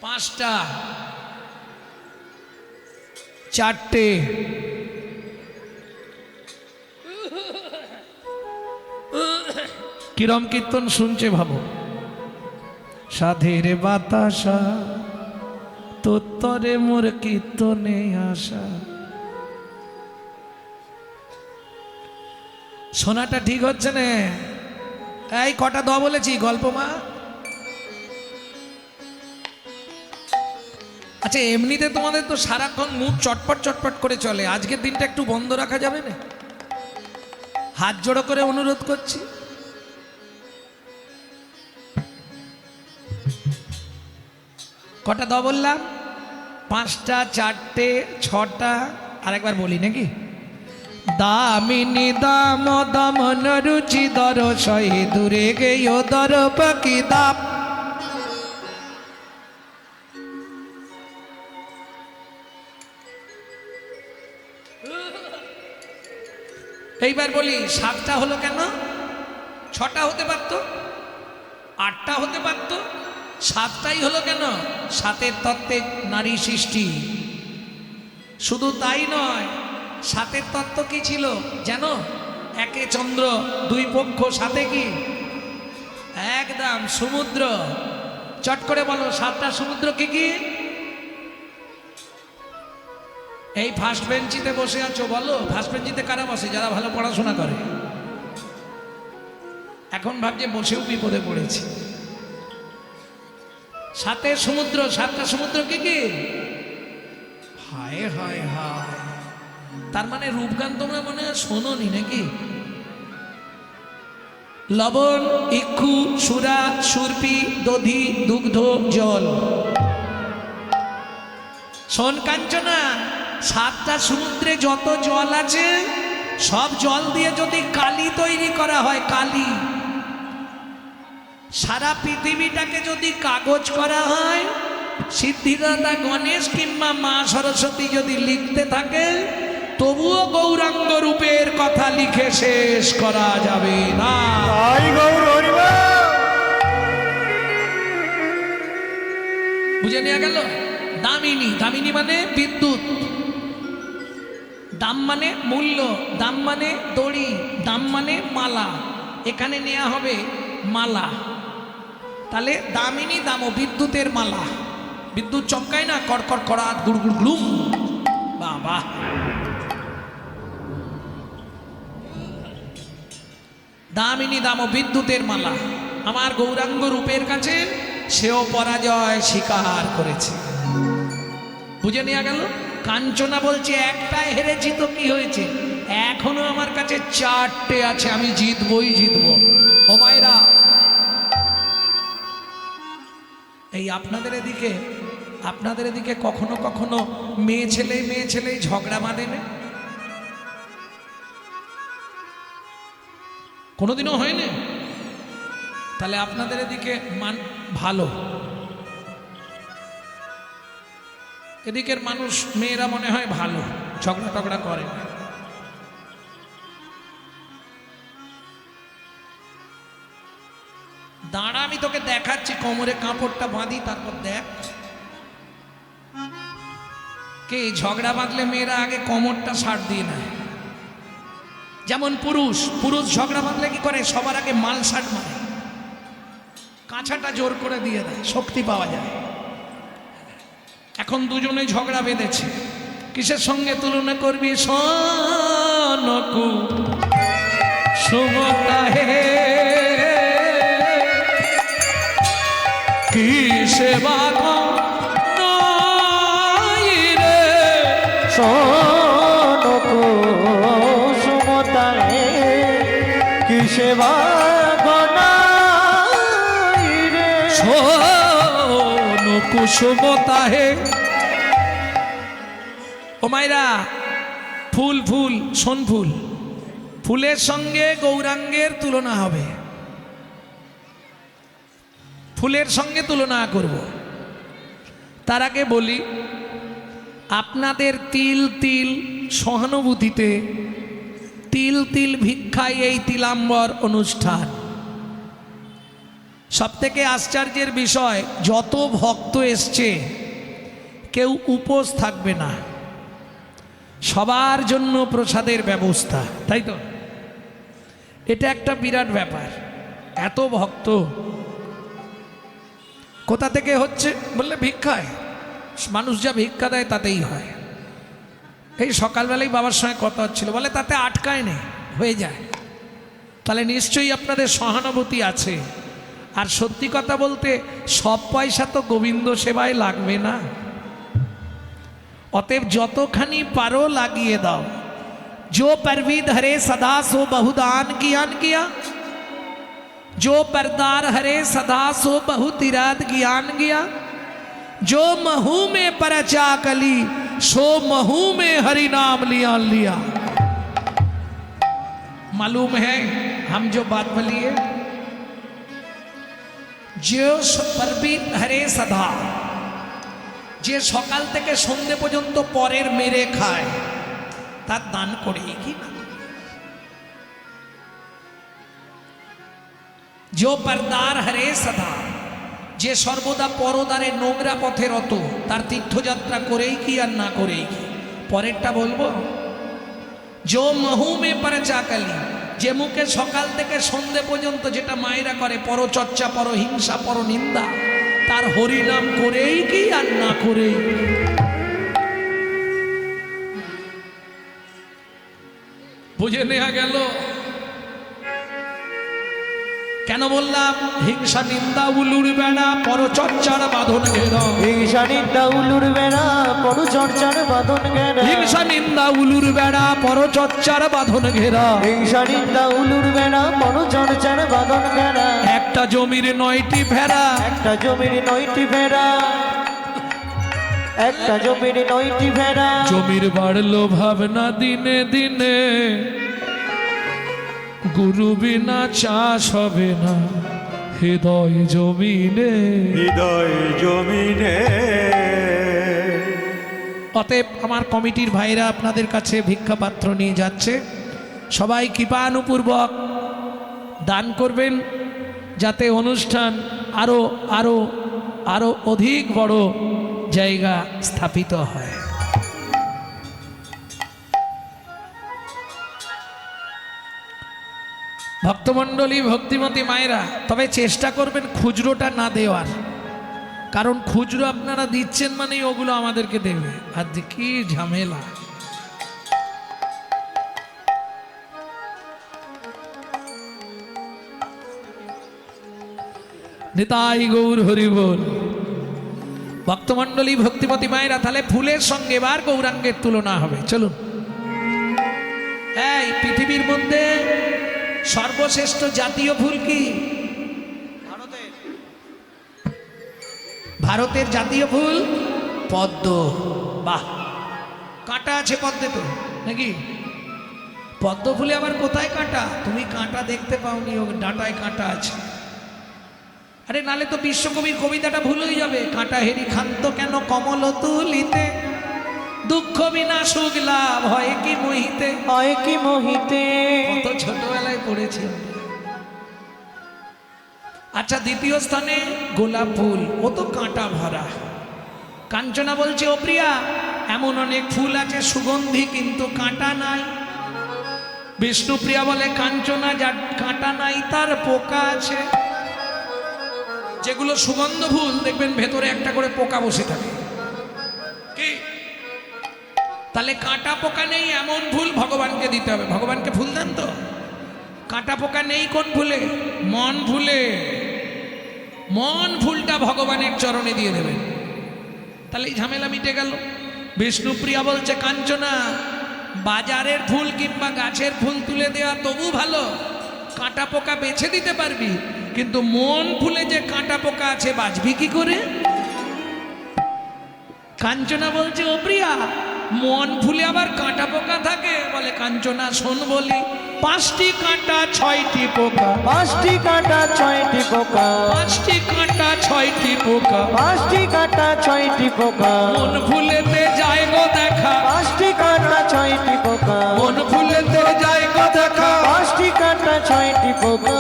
পাঁচটা, চারটে, কিরম কীর্তন শুনছে ভাবো। সাধের বাতাসা তোরে মোর কীর্তনে আসা। শোনাটা ঠিক হচ্ছে না। এই কটা দ বলেছি গল্প মা। আচ্ছা এমনিতে তোমাদের তো সারাক্ষণ মুখ চটপট চটপট করে চলে, আজকের দিনটা একটু বন্ধ রাখা যাবে না? হাত জোড়ো করে অনুরোধ করছি। কটা দ বললাম? 5টা, 4টে, 6টা, আরেকবার বলি নাকি? দামিনী দাম দমন রুচি দর সহে দূরে গেয় দর পাখি দাম। এইবার বলি 7টা হলো কেন? 6টা হতে পারতো, 8টা হতে পারতো, 7টাই হলো কেন? 7-এর তত্ত্বে নারী সৃষ্টি। শুধু তাই নয়, 7-এর তত্ত্ব কি ছিল জানো? 1-এ চন্দ্র, 2 পক্ষ, 7-এ কি? একদম সমুদ্র। চট করে বলো 7টা সমুদ্র কি কি? এই ফার্স্ট বেঞ্চিতে বসে আছো, বলো ফার্স্ট বেঞ্চিতে কারা বসে? যারা ভালো পড়াশোনা করে। এখন ভাবছে বসেও বিপদে পড়েছে। 7-এর সমুদ্র, 7টা সমুদ্র কি কি? হায় হায় হায়, তার মানে রূপগান তোমরা মনে হয় শোনোনি নাকি? লবণ, ইক্ষু, সুরা, সুরপি, দধি, দুগ্ধ, জল। শোন কাঞ্চনা, 7টা সমুদ্রে যত জল আছে সব জল দিয়ে যদি কালি তৈরি করা হয়, কালি, সারা পৃথিবীটাকে যদি কাগজ করা হয়, সিদ্ধিদাতা গণেশ কিংবা মা সরস্বতী যদি লিখতে থাকে, তবুও গৌরাঙ্গ রূপের কথা লিখে শেষ করা যাবে না। তাই গৌর হরিবা। বুঝে নেওয়া গেল? দামিনী, দামিনী মানে বিদ্যুৎ, দাম মানে মূল্য, দাম মানে দড়ি, দাম মানে মালা। এখানে নেওয়া হবে মালা। তাহলে দামিনী দাম, বিদ্যুতের মালা। বিদ্যুৎ চমকায় না, কড়কড় কড়াত গুড় গুড় গ্লুম। বাবা, দামিনী দাম বিদ্যুতের মালা। আমার গৌরাঙ্গ রূপের কাছে সেও পরাজয় স্বীকার করেছে। বুঝে নেওয়া গেল? কাঞ্চনা বলছে একটাই হেরেছি তো কি হয়েছে, এখনো আমার কাছে 4টে আছে, আমি জিতবই জিতবো। ও মায়েরা, এই আপনাদের এদিকে কখনো কখনো মেয়ে ছেলে ঝগড়া বাঁধে না? কোনোদিনও হয় না? তাহলে আপনাদের এদিকে ভালো। এদিকের মানুষ, মেয়েরা মনে হয় ভালো, ঝগড়া টগড়া করে না। দাঁড়া, আমি তোকে দেখাচ্ছি, কোমরে কাপড়টা বাঁধি, তারপর দেখ। কে ঝগড়া বাঁধলে মেয়েরা আগে কোমরটা ছাড় দিয়ে নেয়। যেমন পুরুষ ঝগড়া বাঁধলে কি করে? সবার আগে মাল শার্ট মারে, কাঁচাটা জোর করে দিয়ে দেয়, শক্তি পাওয়া যায়। এখন দুজনে ঝগড়া বেঁধেছে, কিসের সঙ্গে তুলনা করবি? সোনকু সুমতা হে কিসে রে, সোনকু সুমতা হে কিসে রে, সোনকু সুমতা হে। ও মায়েরা, ফুল শোন, ফুলের সঙ্গে গৌরাঙ্গের তুলনা হবে, ফুলের সঙ্গে তুলনা করব। তার আগে বলি, আপনাদের তিল সহানুভূতিতে, তিল ভিক্ষায় এই তিলাম্বর অনুষ্ঠান। সবথেকে আশ্চর্যের বিষয়, যত ভক্ত এসছে কেউ উপোস থাকবে না, সবার জন্য প্রসাদের ব্যবস্থা, তাই তো? এটা একটা বিরাট ব্যাপার। এত ভক্ত কোথা থেকে হচ্ছে বললে? ভিক্ষায়। মানুষ যা ভিক্ষা দেয় তাতেই হয়। এই সকালবেলায় বাবার সঙ্গে কথা হচ্ছিল, বলে তাতে আটকায় নেই, হয়ে যায়। তাহলে নিশ্চয়ই আপনাদের সহানুভূতি আছে। আর সত্যি কথা বলতে সব পয়সা তো গোবিন্দ সেবায় লাগবে না, অতএব যতখানি পারো লাগিয়ে দাও। जो परवीद हरे सदा सो बहुदान ज्ञान किया, जो परदार हरे सदा सो बहुतिराद ज्ञान किया, जो महू में परचा कली सो महू में हरि नाम लिया लिया। मालूम है हम जो बात बोलिए, जो परवीद हरे सदा, যে সকাল থেকে সন্ধে পর্যন্ত পরের মেরে খায় তার দান করে কি না। जो परदार हरे सदा, যে সর্বদা পরদারে নোংরা পথে রত, তার তীর্থযাত্রা করেই কি আর না করেই কি। পরেরটা বলবো, जो महू में परचा कली, যে মুখে সকাল থেকে সন্ধে পর্যন্ত যেটা মায়েরা করে পরচর্চা, পরহিংসা, পরনিন্দা, তার হরিনাম করেই কি আর না করেই। বুঝে নেওয়া গেল কেন বললাম? হিংসা নিন্দা উলুর বেড়া পরচর্চার বাঁধন ঘেরা, হিংসা নিন্দা উলুর বেড়া পরচর্চার বাঁধন ঘেরা, হিংসা নিন্দা উলুর বেড়া পরচর্চার বাঁধন ঘেরা, হিংসা নিন্দা উলুর বেড়া পরচর্চার বাঁধন ঘেরা। একটা জমির 9টি ভেড়া, একটা জমির 9টি ভেড়া, একটা জমির 9টি ভেড়া। জমির বাড়লো ভাবনা দিনে দিনে, গুরু বিনা চাষ হবে না হৃদয় জমিনে, হৃদয় জমিনে। অতএব আমার কমিটির ভাইরা আপনাদের কাছে ভিক্ষা পাত্র নিয়ে যাচ্ছে, সবাই কৃপানুপূর্বক দান করবেন যাতে অনুষ্ঠান আরো আরো আরো অধিক বড় জায়গা স্থাপিত হয়। ভক্তমণ্ডলী, ভক্তিমতী মায়েরা, তবে চেষ্টা করবেন খুচরোটা না দেওয়ার, কারণ খুচরো আপনারা দিচ্ছেন মানেই ওগুলো আমাদেরকে দেবে, আর কি ঝামেলা। নিতাই গৌর হরি বল। ভক্তমণ্ডলী, ভক্তিমতী মায়েরা, তাহলে ফুলের সঙ্গে এবার গৌরাঙ্গের তুলনা হবে। চলুন। এই পৃথিবীর মধ্যে সর্বশ্রেষ্ঠ জাতীয় ফুল কি? ভারতের জাতীয় ফুল পদ্ম। বাহ, কাঁটা আছে পদ্মে তো নাকি? পদ্ম ফুলে আবার কোথায় কাঁটা? তুমি কাঁটা দেখতে পাওনি, ও ডাঁটায় কাঁটা আছে। আরে নালে তো বিশ্বকবির কবিতাটা ভুল হয়ে যাবে। কাঁটা হেরি খান্ত কেন কমল তুলিতে, দুঃখ বিনা সুখ লাভ হয় কি মোহিতে, হয় কি মোহিতে। কত ছোটবেলায় পড়েছি। আচ্ছা, দ্বিতীয় স্থানে গোলাপ ফুল, ও তো কাঁটা ভরা। কাঞ্চনা বলছে, ও প্রিয়া, এমন অনেক ফুল আছে সুগন্ধি কিন্তু কাঁটা নাই। বিষ্ণুপ্রিয়া বলে, কাঞ্চনা যার কাঁটা নাই তার পোকা আছে। যেগুলো সুগন্ধ ফুল দেখবেন ভেতরে একটা করে পোকা বসে থাকে। কি? তাহলে কাঁটা পোকা নেই এমন ফুল ভগবানকে দিতে হবে। ভগবানকে ফুল দেন তো? কাঁটা পোকা নেই কোন ফুলে? মন ফুলে। মন ফুলটা ভগবানের চরণে দিয়ে দেবেন, তাহলে এই ঝামেলা মিটে গেল। বিষ্ণুপ্রিয়া বলছে, কাঞ্চনা, বাজারের ফুল কিংবা গাছের ফুল তুলে দেওয়া তবু ভালো, কাঁটা পোকা বেছে দিতে পারবি, কিন্তু মন ফুলে যে কাঁটা পোকা আছে বাঁচবি কি করে? কাঞ্চনা বলছে, ও প্রিয়া, মন ফুলে আবার কাঁটা পোকা থাকে? বলে, কাঞ্চনা শোন বলি, 5টি কাঁটা 6টি পোকা, 5টি কাঁটা 6টি পোকা, 5টি কাঁটা 6টি পোকা, 5টি কাঁটা 6টি পোকা। মন ফুলেতে যায় গো দেখা, 5টি কাঁটা 6টি পোকা, মন ফুলেতে যায় গো দেখা। 5টি কাঁটা 6টি পোকা।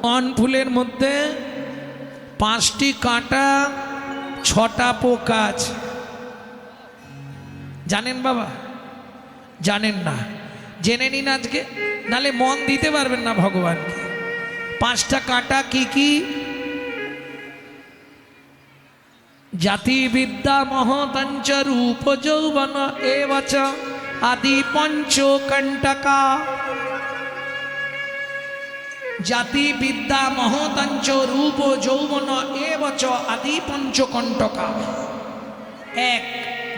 মন ফুলের মধ্যে 5টি কাঁটা 6টা পোকা আছে। জানেন বাবা? জানেন না? জেনে নিন আজকে, নালে মন দিতে পারবেন না ভগবানকে। 5টা কাঁটা কি কি? জাতি বিদ্যা মহতঞ্চ রূপ যৌবন এবচ আদি পঞ্চকণ্টকা। জাতি বিদ্যা মহতঞ্চ রূপ যৌবন এবচ আদি পঞ্চকণ্টকা। এক,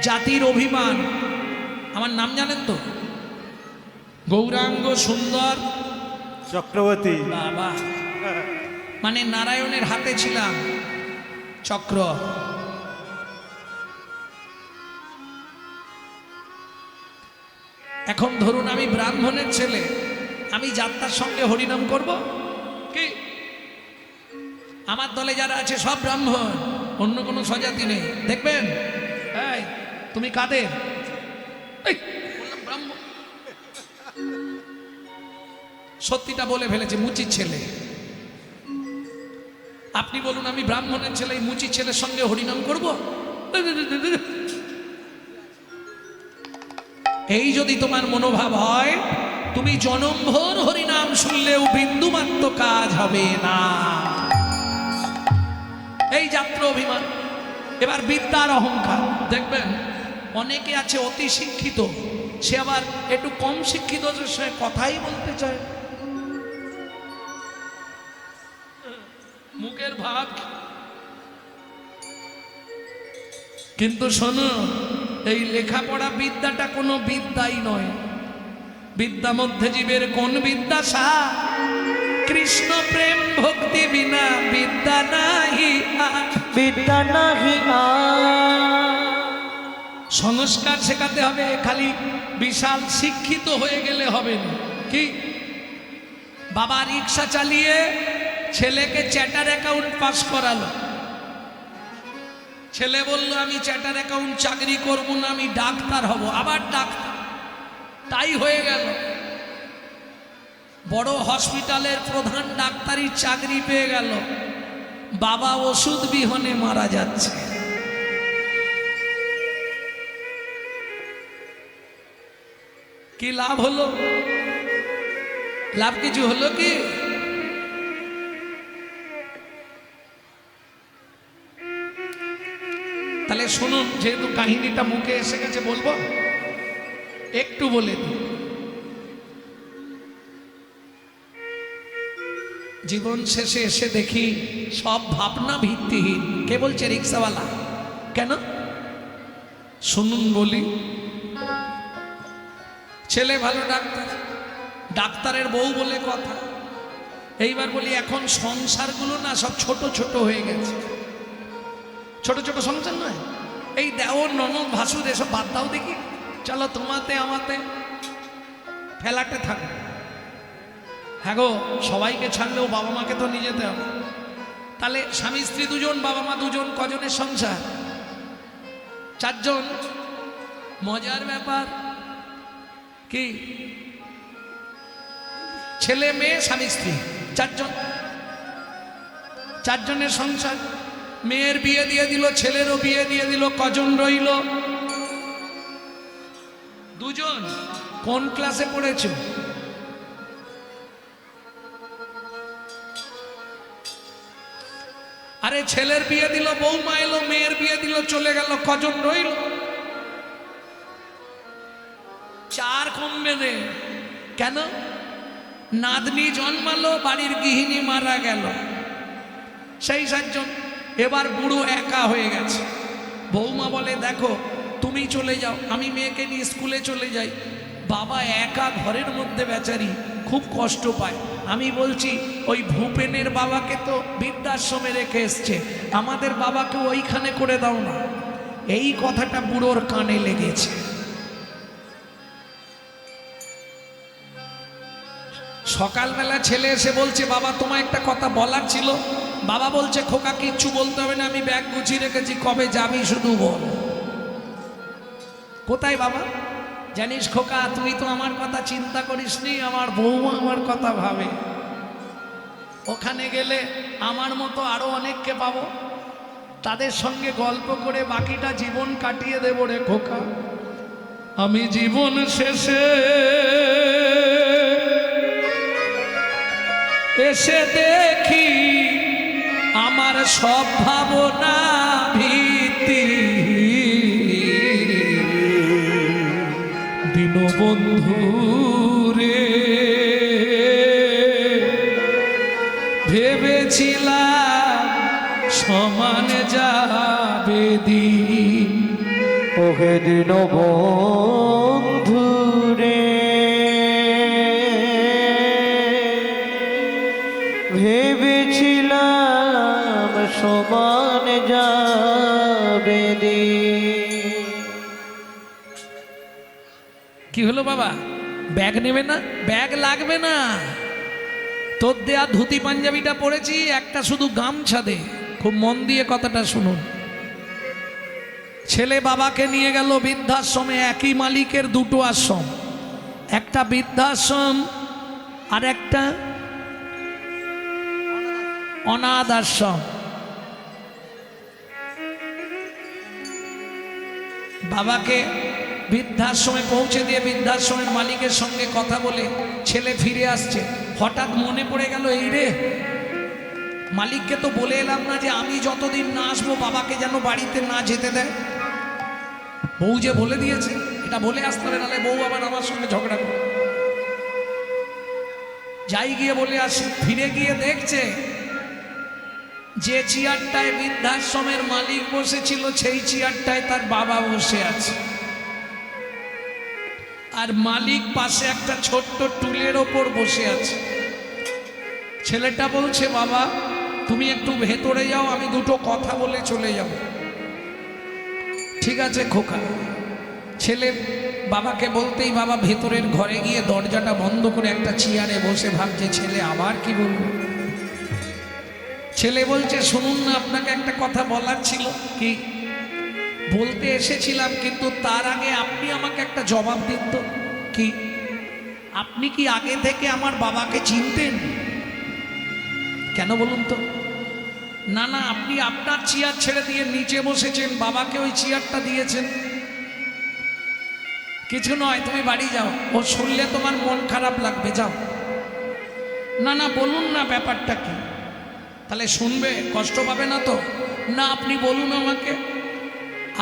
জাতির অভিমান। আমার নাম জানেন তো? গৌরাঙ্গ সুন্দর চক্রবর্তী। বাবা, মানে নারায়ণের হাতে ছিলাম চক্র। এখন ধরুন আমি ব্রাহ্মণের ছেলে, আমি যাত্রার সঙ্গে হরিনাম করব কি? আমার দলে যারা আছে সব ব্রাহ্মণ, অন্য কোনো স্বজাতি নেই। দেখবেন, এই তুমি কাদের? এই, বললাম ব্রাহ্মণ। সত্যিটা বলে ফেলেছে, মুচির ছেলে। আপনি বলুন আমি ব্রাহ্মণের ছেলে, এই মুচির ছেলের সঙ্গে হরিনাম করব? এই যদি তোমার মনোভাব হয়, তুমি জনমভর হরিনাম শুনলেও বিন্দুমাত্র কাজ হবে না। এই যাত্রা অভিমান। এবার বিদ্যার অহংকার। দেখবেন অনেকে আছে অতি শিক্ষিত, সে আবার একটু কম শিক্ষিত, সে কথাই বলতে চায়, মুখের ভাব। কিন্তু শোনো, এই লেখাপড়া বিদ্যাটা কোনো বিদ্যাই নয়। বিদ্যা মধ্যে জীবের কোন বিদ্যা সা? কৃষ্ণ প্রেম ভক্তি বিনা বিদ্যা নাহি আর। বিদ্যা নাহি আর। সংস্কার শেখাতে হবে, খালি বিশাল শিক্ষিত হয়ে গেলে হবে না। কি? বাবা রিক্সা চালিয়ে ছেলেকে চ্যাটার অ্যাকাউন্ট পাস করালো। ছেলে বলল আমি চ্যাটার অ্যাকাউন্ট চাকরি করব না, আমি ডাক্তার হব। আবার ডাক্তার, তাই হয়ে গেল। বড় হসপিটালের প্রধান ডাক্তারির চাকরি পেয়ে গেল, বাবা ওষুধ বিহনে মারা যাচ্ছে। কি লাভ হলো? লাভ কিছু হলো কি? তাহলে শুনুন, যেহেতু কাহিনীটা মুখে এসে গেছে বলবো, একটু বলে দিই। জীবন শেষে এসে দেখি সব ভাবনা ভিত্তিহীন। কে বলছে? রিক্সাওয়ালা। কেন? শুনুন বলি। ছেলে ভালো ডাক্তার, ডাক্তারের বউ বলে কথা। এইবার বলি এখন সংসারগুলো না সব ছোট ছোট হয়ে গেছে। ছোট ছোট সংসার নয়, এই দেওর ননদ ভাসুর এসব বাদ দাও দেখি, চলো তোমাতে আমাতে ফেলাটে থাকো। হ্যাঁ গো, সবাইকে ছাড়লেও বাবা মাকে তো নিয়ে যেতে হবে। তাহলে স্বামী স্ত্রী দুজন, বাবা মা দুজন, কজনের সংসার? চারজন। মজার ব্যাপার কি? ছেলে মেয়ে স্বামী স্ত্রী চারজন, চারজনের সংসার। মেয়ের বিয়ে দিয়ে দিল, ছেলেরও বিয়ে দিয়ে দিল, কজন রইল? দুজন। কোন ক্লাসে পড়েছ? আরে ছেলের বিয়ে দিল, বৌমা এলো, মেয়ের বিয়ে দিল, চলে গেল, কজন রইল? চার কমবে রে। কেন? নাতনি জন্মালো, বাড়ির গৃহিণী মারা গেল, সেই চারজন। এবার বুড়ো একা হয়ে গেছে। বৌমা বলে দেখো তুমি চলে যাও, আমি মেয়েকে নিয়ে স্কুলে চলে যাই। বাবা একা ঘরের মধ্যে বেচারি খুব কষ্ট পায়। আমি বলছি ওই ভূপেনের বাবাকে তো বৃদ্ধাশ্রমে রেখে এসছে, আমাদের বাবাকে ওইখানে করে দাও না। এই কথাটা বুড়োর কানে লেগেছে। সকালবেলা ছেলে এসে বলছে বাবা তোমায় একটা কথা বলার ছিল। বাবা বলছে খোকা কিচ্ছু বলতে হবে না, আমি ব্যাগ গুছিয়ে রেখেছি, কবে যাবি শুধু বল। কোথায় বাবা? জানিস খোকা, তুই তো আমার কথা চিন্তা করিসনি, আমার বৌমা আমার কথা ভাবে। ওখানে গেলে আমার মতো আরো অনেককে পাবো, তাদের সঙ্গে গল্প করে বাকিটা জীবন কাটিয়ে দেবো রে খোকা। আমি জীবন শেষে এসে দেখি আমার সব ভাবনা ভিত সমান যাবে দিন। ওহে দিন বন্ধু রে, ভেবেছিলাম সমান যাবে দিন। কি হলো বাবা, ব্যাগ নেবে না? ব্যাগ লাগবে না, তোর দেয়া ধুতি পাঞ্জাবিটা পরেছি, একটা শুধু গামছা দে। খুব মন দিয়ে কথাটা শুনুন। ছেলে বাবাকে নিয়ে গেল বৃদ্ধাশ্রমে, একই মালিকের দুটো আশ্রম, একটা বৃদ্ধাশ্রম আর একটা অনাথ আশ্রম। বাবাকে বৃদ্ধাশ্রমে পৌঁছে দিয়ে বৃদ্ধাশ্রমের মালিকের সঙ্গে কথা বলে ছেলে ফিরে আসছে। হঠাৎ মনে পড়ে গেল, এই রে, মালিককে তো বলে এলাম না যে আমি যতদিন না আসবো বাবাকে যেন বাড়িতে না যেতে দেয়। বউ যে বলে দিয়েছে, এটা বলে আসতে হবে, নাহলে বউ আবার আমার সঙ্গে ঝগড়া করে। যাই গিয়ে বলে আসি। ফিরে গিয়ে দেখছে যে চেয়ারটায় বৃদ্ধাশ্রমের মালিক বসেছিল সেই চেয়ারটায় তার বাবা বসে আছে, আর মালিক পাশে একটা ছোট্ট টুলের ওপর বসে আছে। ছেলেটা বলছে, বাবা তুমি একটু ভেতরে যাও, আমি দুটো কথা বলে চলে যাব। ঠিক আছে খোকা। ছেলে বাবাকে বলতেই বাবা ভেতরের ঘরে গিয়ে দরজাটা বন্ধ করে একটা চেয়ারে বসে ভাবছে ছেলে আবার কি বলবো। ছেলে বলছে, শুনুন না, আপনাকে একটা কথা বলার ছিল। কি? বলতে এসেছিলাম, কিন্তু তার আগে আপনি আমাকে একটা জবাব দিন তো। কি? আপনি কি আগে থেকে আমার বাবাকে চিনতেন? কেন বলুন তো? না না, আপনি আপনার চেয়ার ছেড়ে দিয়ে নিচে বসেছেন, বাবাকে ওই চেয়ারটা দিয়েছেন। কিছু নয়, তুমি বাড়ি যাও, ও শুনলে তোমার মন খারাপ লাগবে, যাও। না না, বলুন না ব্যাপারটা কি। তাহলে শুনবে, কষ্ট পাবে না তো? না, আপনি বলুন আমাকে।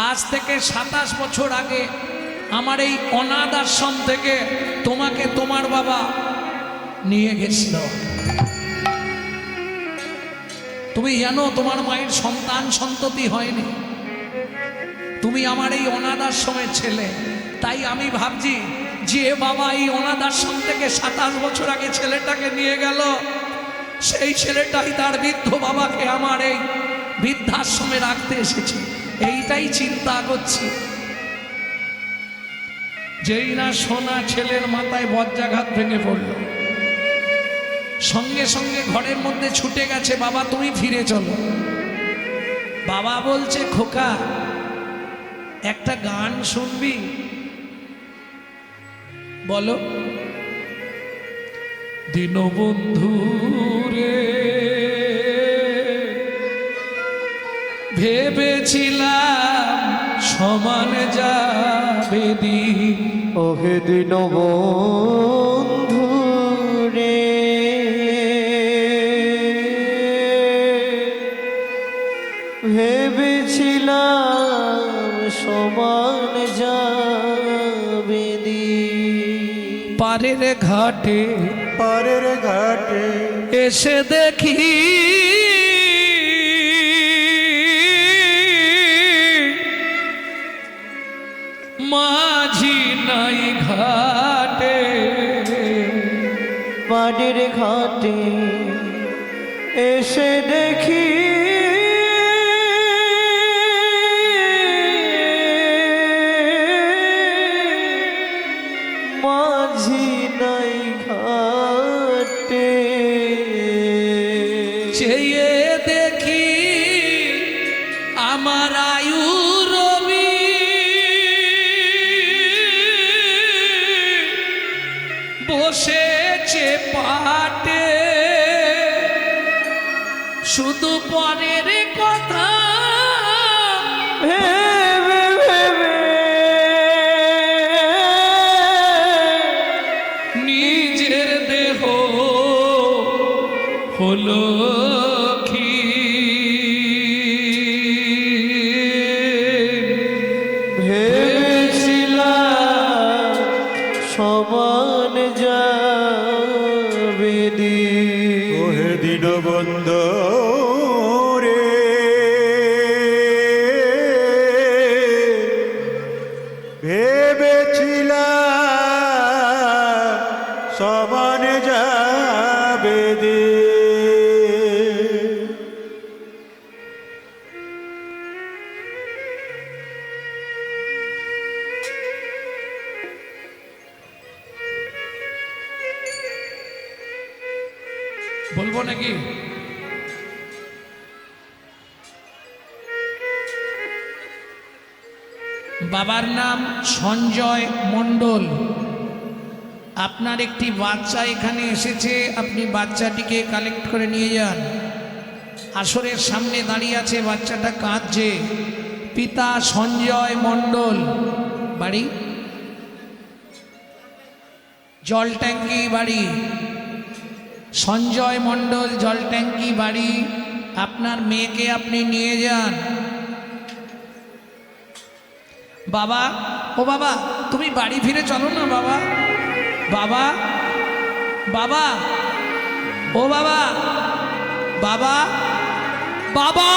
আজ থেকে 27 বছর আগে আমার এই অনাথ আশ্রম থেকে তোমাকে তোমার বাবা নিয়ে গেছিল। তুমি জানো তোমার মায়ের সন্তান সন্ততি হয়নি, তুমি আমার এই অনাথ আশ্রমের ছেলে। তাই আমি ভাবছি যে বাবা এই অনাথ আশ্রম থেকে 27 বছর আগে ছেলেটাকে নিয়ে গেল, সেই ছেলেটাই তার বৃদ্ধ বাবাকে আমার এই বৃদ্ধাশ্রমে রাখতে এসেছে। এইটাই চিন্তা করছি। যেই না শোনা ছেলের মাথায় বজ্রাঘাত ভেঙে পড়ল, সঙ্গে সঙ্গে ঘরের মধ্যে ছুটে গেছে, বাবা তুমি ফিরে চলো। বাবা বলছে, খোকা একটা গান শুনবি? বলো। দীনবন্ধু রে, ভেবেছিলাম সমান যাবে দিন। ওহে দিন বন্ধু রে, ভেবেছিলাম সমান যাবে দিন। পারের ঘাটে পারের ঘাটে এসে দেখি মাঝি নাই ঘাটে। পাড়ের ঘাটে এসে দেখি মাঝি নাই ঘাটে। চেয়ে দেখি আমার আয়ু রবি, বসেছে পাটে, শুধু পরের কথা ভেবে ভেবে নিজের দেহ হলো কি। ভেবেছিলাম সমান যাবে দিন। ওহে দীনবন্ধু রে, কি? বাবার নাম সঞ্জয় মণ্ডল। আপনার একটি বাচ্চা এখানে এসেছে, আপনি বাচ্চাটিকে কালেক্ট করে নিয়ে যান। আসরের সামনে দাঁড়িয়ে আছে, বাচ্চাটা কাঁদছে। পিতা সঞ্জয় মণ্ডল, বাড়ি জল ট্যাঙ্কি বাড়ি। সঞ্জয় মণ্ডল, জল ট্যাঙ্কি বাড়ি। আপনার মেয়েকে আপনি নিয়ে যান। বাবা, ও বাবা, তুমি বাড়ি ফিরে চলো না বাবা। বাবা, বাবা, ও বাবা, বাবা, বাবা।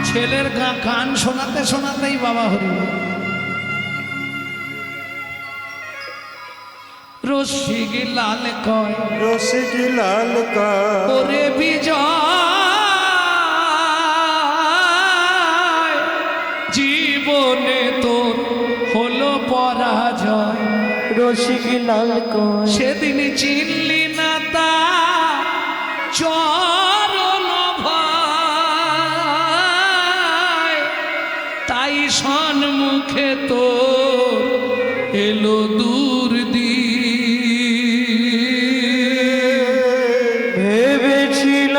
ছেলের গান শোনাতে শোনাতেই বাবা হরি। রসিক লাল কয়, রসিক লাল কয়, ওরে বিজয়, জীবনে তোর হলো পরাজয়। রসিক লাল কয়, সেদিন চিনলি না তা চরণ ভাই, তাই সম্মুখে তোর এলো দূর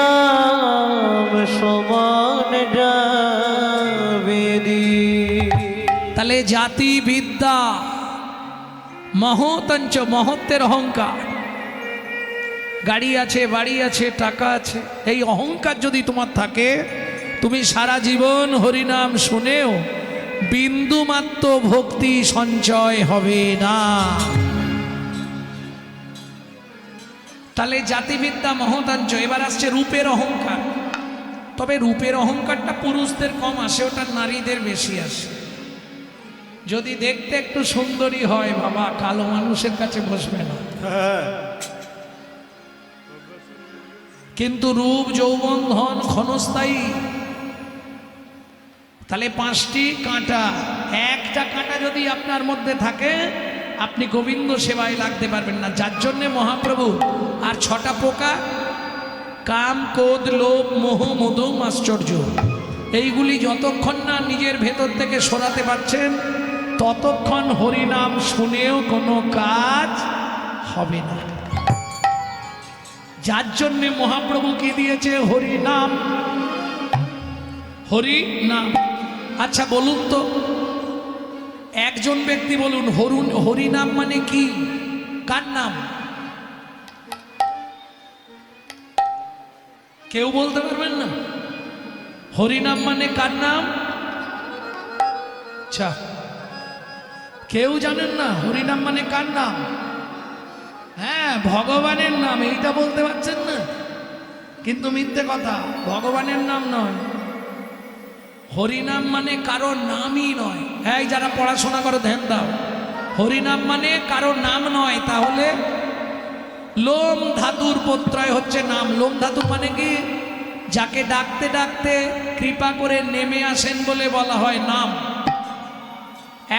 ভেবেছিলাম সমান যাবে দিন। তাহলে জাতি বিদ্যা মহতঞ্চ, মহত্বের অহংকার। গাড়ি আছে, বাড়ি আছে, টাকা আছে, এই অহংকার যদি তোমার থাকে, তুমি সারা জীবন হরিনাম শুনেও বিন্দুমাত্র ভক্তি সঞ্চয় হবে না। তাহলে জাতিবিদ্যা মহতাঞ্চ। এবার আসছে রূপের অহংকার। তবে রূপের অহংকারটা পুরুষদের কম আসে, ওটা নারীদের বেশি আসে। যদি দেখতে একটু সুন্দরী হয় বাবা, কালো মানুষের কাছে বসবে না। হ্যাঁ, কিন্তু রূপ, যৌবন, ধন ক্ষণস্থায়ী। তাহলে 5টি কাঁটা, একটা কাঁটা যদি আপনার মধ্যে থাকে, আপনি গোবিন্দ সেবায় লাগতে পারবেন না। যার জন্যে মহাপ্রভু আর 6টা পোকা, কাম, ক্রোধ, লোভ, মোহ, মদ, আশ্চর্য, এইগুলি যতক্ষণ না নিজের ভেতর থেকে সরাতে পারছেন, ততক্ষণ হরিনাম শুনেও কোনো কাজ হবে না। যার জন্যে মহাপ্রভু কি দিয়েছে? হরিনাম। হরিনাম। আচ্ছা বলুন তো, একজন ব্যক্তি বলুন, হরিনাম মানে কি? কার নাম? কেউ বলতে পারবেন না? হরিনাম মানে কার নাম? আচ্ছা, কেউ জানেন না হরিনাম মানে কার নাম? হ্যাঁ, ভগবানের নাম। এইটা বলতে পারছেন না, কিন্তু মিথ্যে কথা, ভগবানের নাম নয়। হরিনাম মানে কারো নামই নয়। এই যারা পড়াশোনা করো ধ্যান দাও, হরিনাম মানে কারো নাম নয়। তাহলে লোম ধাতুর প্রত্যয় হচ্ছে নাম। লোম ধাতু মানে কি? যাকে ডাকতে ডাকতে কৃপা করে নেমে আসেন বলে বলা হয় নাম।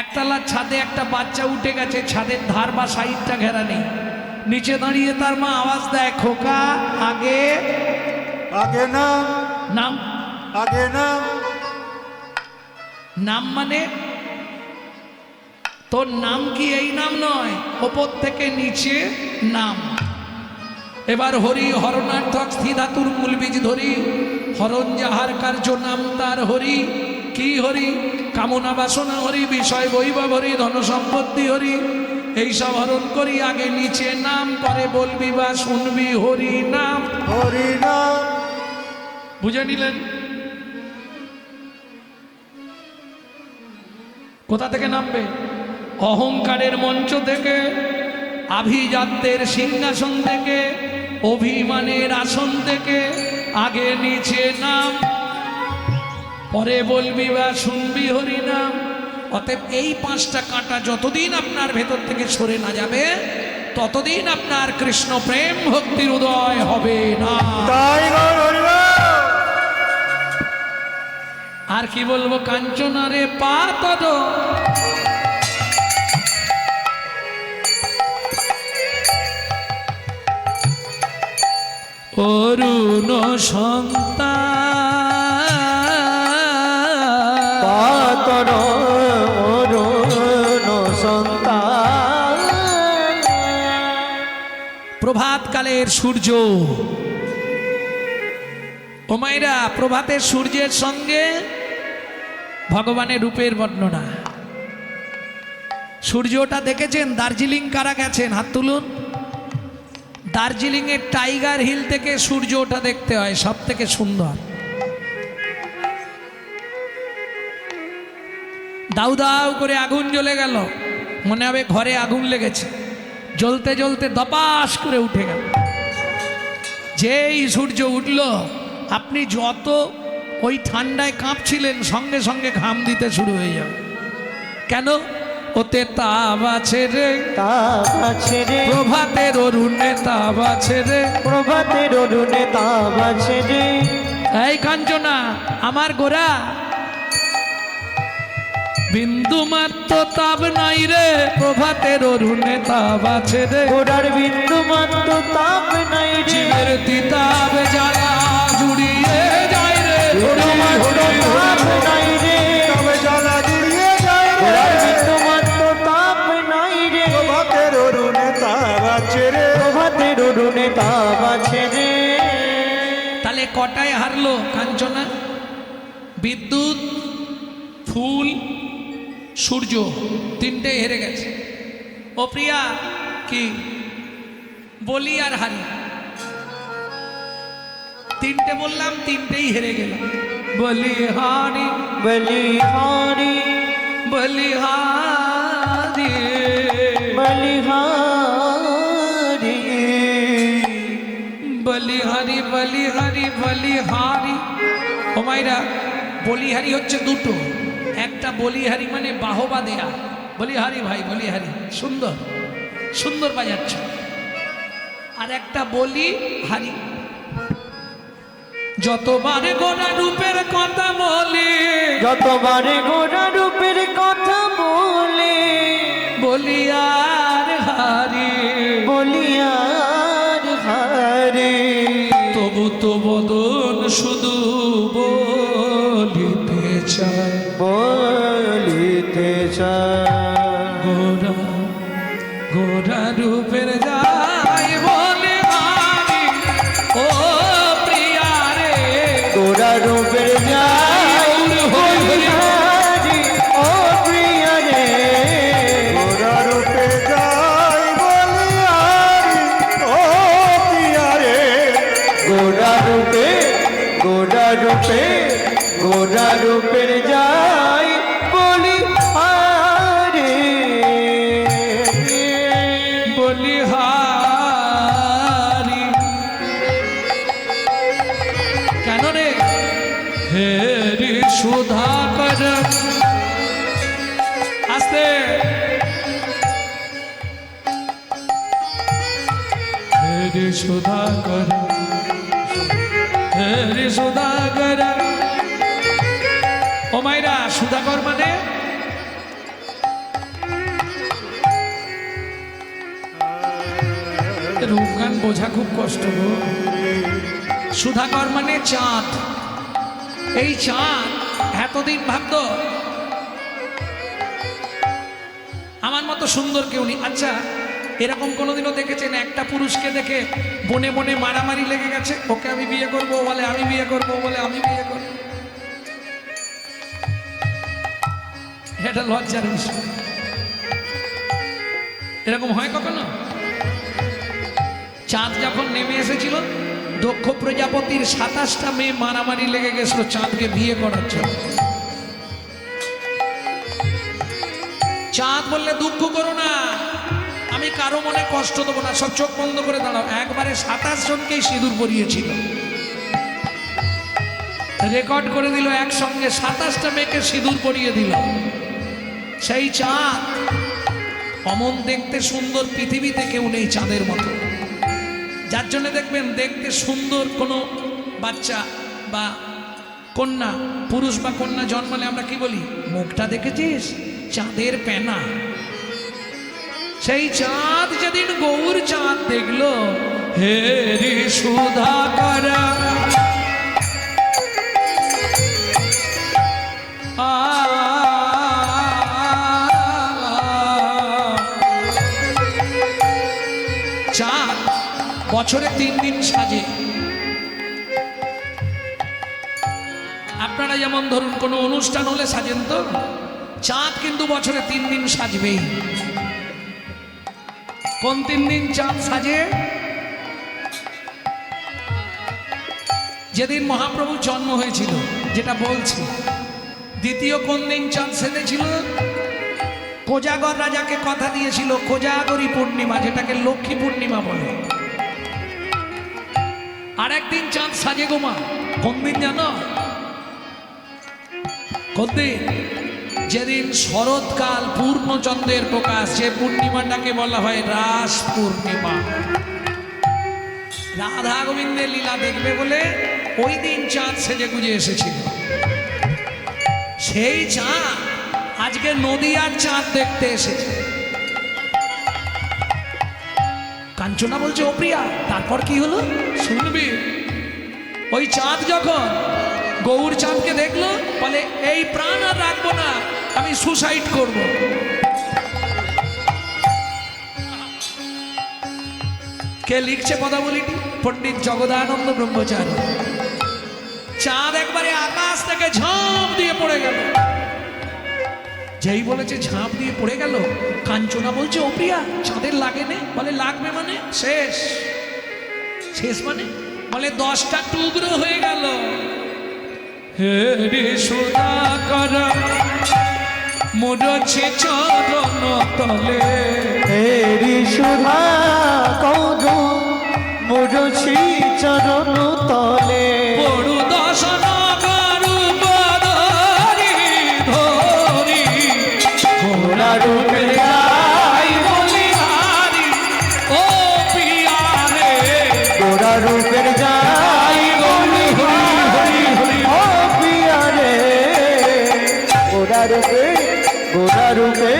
একতলার ছাদে একটা বাচ্চা উঠে গেছে, ছাদের ধার বা সাইডটা ঘেরা নেই, নিচে দাঁড়িয়ে তার মা আওয়াজ দেয়, খোকা আগে। আগে নাম, নাম, আগে নাম। নাম মানে তোর নাম কি? এই নাম নয়, ওপর থেকে নিচে নাম। এবার হরি হরণার্থক স্থিধাতুর মূল বীজ ধরি, হরণ যাহার কার্য নাম তার হরি। কি হরি? কামনা বাসনা হরি, বিষয় বৈভব হরি, ধন সম্পত্তি হরি, এইসব হরণ করি। আগে নিচে নাম, পরে বলবি বা শুনবি হরি নাম। হরি নাম। বুঝে নিলেন? কোথা থেকে নামবে? অহংকারের মঞ্চ থেকে, আভিজাত্যের সিংহাসন থেকে, অভিমানের আসন থেকে। আগে নিচে নাম, পরে বলবি বা শুনবি হরি নাম। অতএব এই 5টা কাঁটা যতদিন আপনার ভেতর থেকে সরে না যাবে, ততদিন আপনার কৃষ্ণ প্রেম ভক্তির উদয় হবে না। তাই গৌর হরিবল। আর কি বলবো? কাঞ্চনারে পাতদ, অরুণ সন্তান, কাতর অরুণ সন্তান। প্রভাতকালের সূর্য। ও মায়েরা, প্রভাতের সূর্যের সঙ্গে ভগবানের রূপের বর্ণনা। সূর্যটা দেখেছেন? দার্জিলিং কারা গেছেন হাত তুলুন। দার্জিলিং এর টাইগার হিল থেকে সূর্য ওঠা দেখতে হয়, সব থেকে সুন্দর। দাউ দাউ করে আগুন জ্বলে গেল, মনে হবে ঘরে আগুন লেগেছে, জ্বলতে জ্বলতে দপাস করে উঠে গেল। যেই সূর্য উঠল, আপনি যত ওই ঠান্ডায় কাঁপছিলেন সঙ্গে সঙ্গে ঘাম দিতে শুরু হয়ে যাবে। কেন? ওতে তাপ আছে রে, তাপ আছে রে, প্রভাতের অরুণে তাপ আছে রে। প্রভাতের অরুণে তাপ আছে রে। এই কাঞ্চনা আমার গোরা, বিন্দু মাত্র তাপ নাই রে, প্রভাতের অরুণে তাপ আছে রে। গোড়ার বিন্দু মাত্র তাপ নাই রে, জীবের তিতাব জ্বালা জুড়িয়ে যায় রে। বিন্দু মাত্র তাপ নাই রে, তবে জ্বালা জুড়িয়ে যায় রে। গোড়ার বিন্দু মাত্র তাপ নাই রে, প্রভাতের অরুণে তাপ আছে রে। প্রভাতের অরুণে তাপ আছে রে। তাহলে কটায় হারলো কাঞ্চনা? বিদ্যুৎ, ফুল, সূর্য, তিনটে হেরে গেছে। ও প্রিয়া, কি বলি আর হারি? তিনটে বললাম, তিনটেই হেরে গেলাম। বলি হারি, বলিহারি বলি হারি, বলিহারি বলিহারি, বলিহারি, বলিহারি। ও মাইরা, বলিহারি হচ্ছে দুটো। একটা বলিহারি মানে বাহবা দেয়া, বলিহারি ভাই বলিহারি, সুন্দর সুন্দর বাজাচ্ছ। আর একটা বলি হারি। যতবার গোনা রূপের কথা বলি, যতবারে গোড়া রূপের কথা বলে, বলি আর হারি, বলিয়ার হারে, তবু তো বদন শুধু বলিতে চায়। বলিতে চায়। গোরা গোরা রূপের যাই বলে হারি, ও প্রিয়া রে। গোড়া রূপের যাই বলিহারি, ও প্রিয়া রে। গোরা রূপে যাই বলিহারি, ও প্রিয়া রে। গোড়া রূপে, গোড়া রূপে, গোড়া রূপের যাই বলি হারে। বলিহারি কেন রে? হেরি সুধাকর, আস্তে। হেরি সুধাকর, হেরি সুধাকর। ও মাইরা, সুধাকর মানে রূপগান বোঝা খুব কষ্ট গো। সুধাকর মানে চাঁদ। এই চাঁদ এতদিন ভাবত আমার মতো সুন্দর কেউ নেই। আচ্ছা, এরকম কোনোদিনও দেখেছেন একটা পুরুষকে দেখে বনে বনে মারামারি লেগে গেছে? ওকে আমি বিয়ে করবো বলে, আমি বিয়ে করবো বলে, আমি বিয়ে করবো। এটা লজ্জার বিষয়। এরকম হয় কখনো? চাঁদ যখন নেমে এসেছিল, দক্ষ প্রজাপতির 27টা মেয়ে মারামারি লেগে গেছিল চাঁদকে বিয়ে করার জন্য। চাঁদ বললে, দুঃখ করো না, আমি কারো মনে কষ্ট দেবো না, সব চোখ বন্ধ করে দাঁড়াও। একবারে 27 জনকেই সিঁদুর পরিয়েছিল, রেকর্ড করে দিল, একসঙ্গে 27টা মেয়েকে সিঁদুর পরিয়ে দিল। সেই চাঁদ, অমন দেখতে সুন্দর পৃথিবীতে কেউ নেই চাঁদের মতো। যার জন্য দেখবেন, দেখতে সুন্দর কোনো বাচ্চা বা কন্যা, পুরুষ বা কন্যা জন্মালে আমরা কি বলি? মুখটা দেখেছিস? চাঁদের পেনা। সেই চাঁদ যেদিন গৌর চাঁদ দেখলো, হে রে সুধাকর চাঁদ বছরে 3 দিন সাজে। আপনারা যেমন ধরুন কোনো অনুষ্ঠান হলে সাজেন, তো চাঁদ কিন্তু বছরে 3 দিন সাজবেই। কোন 3 দিন চাঁদ সাজে? যেদিন মহাপ্রভুর জন্ম হয়েছিল, যেটা বলছি। দ্বিতীয় কোন দিন চাঁদ সেজেছিল? কোজাগর রাজাকে কথা দিয়েছিল কোজাগরী পূর্ণিমা, যেটাকে লক্ষ্মী পূর্ণিমা বলে। আর একদিন চাঁদ সাজে গোমা, কোন দিন জানো? কোন দিন? যেদিন শরৎকাল পূর্ণচন্দ্রের প্রকাশ, যে পূর্ণিমাটাকে বলা হয় রাস পূর্ণিমা। রাধা গোবিন্দের লীলা দেখবে বলে ওই দিন চাঁদ সেজে গুজে এসেছিল। সেই চাঁদ আজকে নদিয়ার চাঁদ দেখতে এসেছে। কাঞ্চনা বলছে, ও প্রিয়া, তারপর কি হলো শুনবি। ওই চাঁদ যখন গৌর চাঁদকে দেখলো, বলে এই প্রাণ আর রাখবো না, আমি সুসাইড করব। কে লিখছে পদাবলীটি? পণ্ডিত জগদানন্দ ব্রহ্মচারী। চাঁদ একবারে আকাশ থেকে ঝাঁপ দিয়ে পড়ে গেল। যেই বলেছে ঝাঁপ দিয়ে পড়ে গেল, কাঞ্চনা বলছে, ও প্রিয়া, চাঁদের লাগে নে? বলে লাগবে মানে? শেষ। শেষ মানে? বলে 10টা টুকরো হয়ে গেল। হে রে সুধাকর মুরছে চরণ তলে, হেরি সুধা কৌর মুরছি চরণ তলে, পড়ু দশন করু পদরি ধরি, ঘোড়া রূপে যাই বলি হারি ও প্রিয়া রে, ঘোড়া রূপের যাই বলি হরি হরি ও প্রিয়া রে, ঘোড়া রূপে ঘোড়া রূপে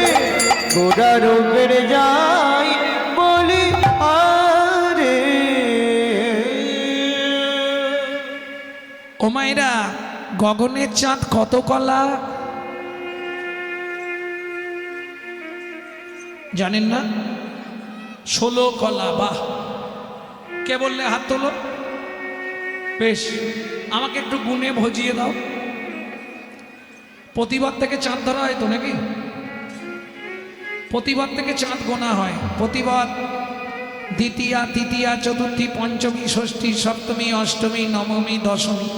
ঘোড়া রূপের যাই বলি আরে। ও মায়েরা, গগনের চাঁদ কত কলা জানেন না? 16 কলা। বাহ! কে বললে হাত তোলো? বেশ, আমাকে একটু গুনে ভজিয়ে দাও। প্রতিবার থেকে চাঁদ ধরা হয় তো নাকি? প্রতিবার থেকে চাঁদ গোনা হয়। প্রতিবার দ্বিতীয়া, তৃতীয়া, চতুর্থী, পঞ্চমী, ষষ্ঠী, সপ্তমী, অষ্টমী, নবমী, দশমী,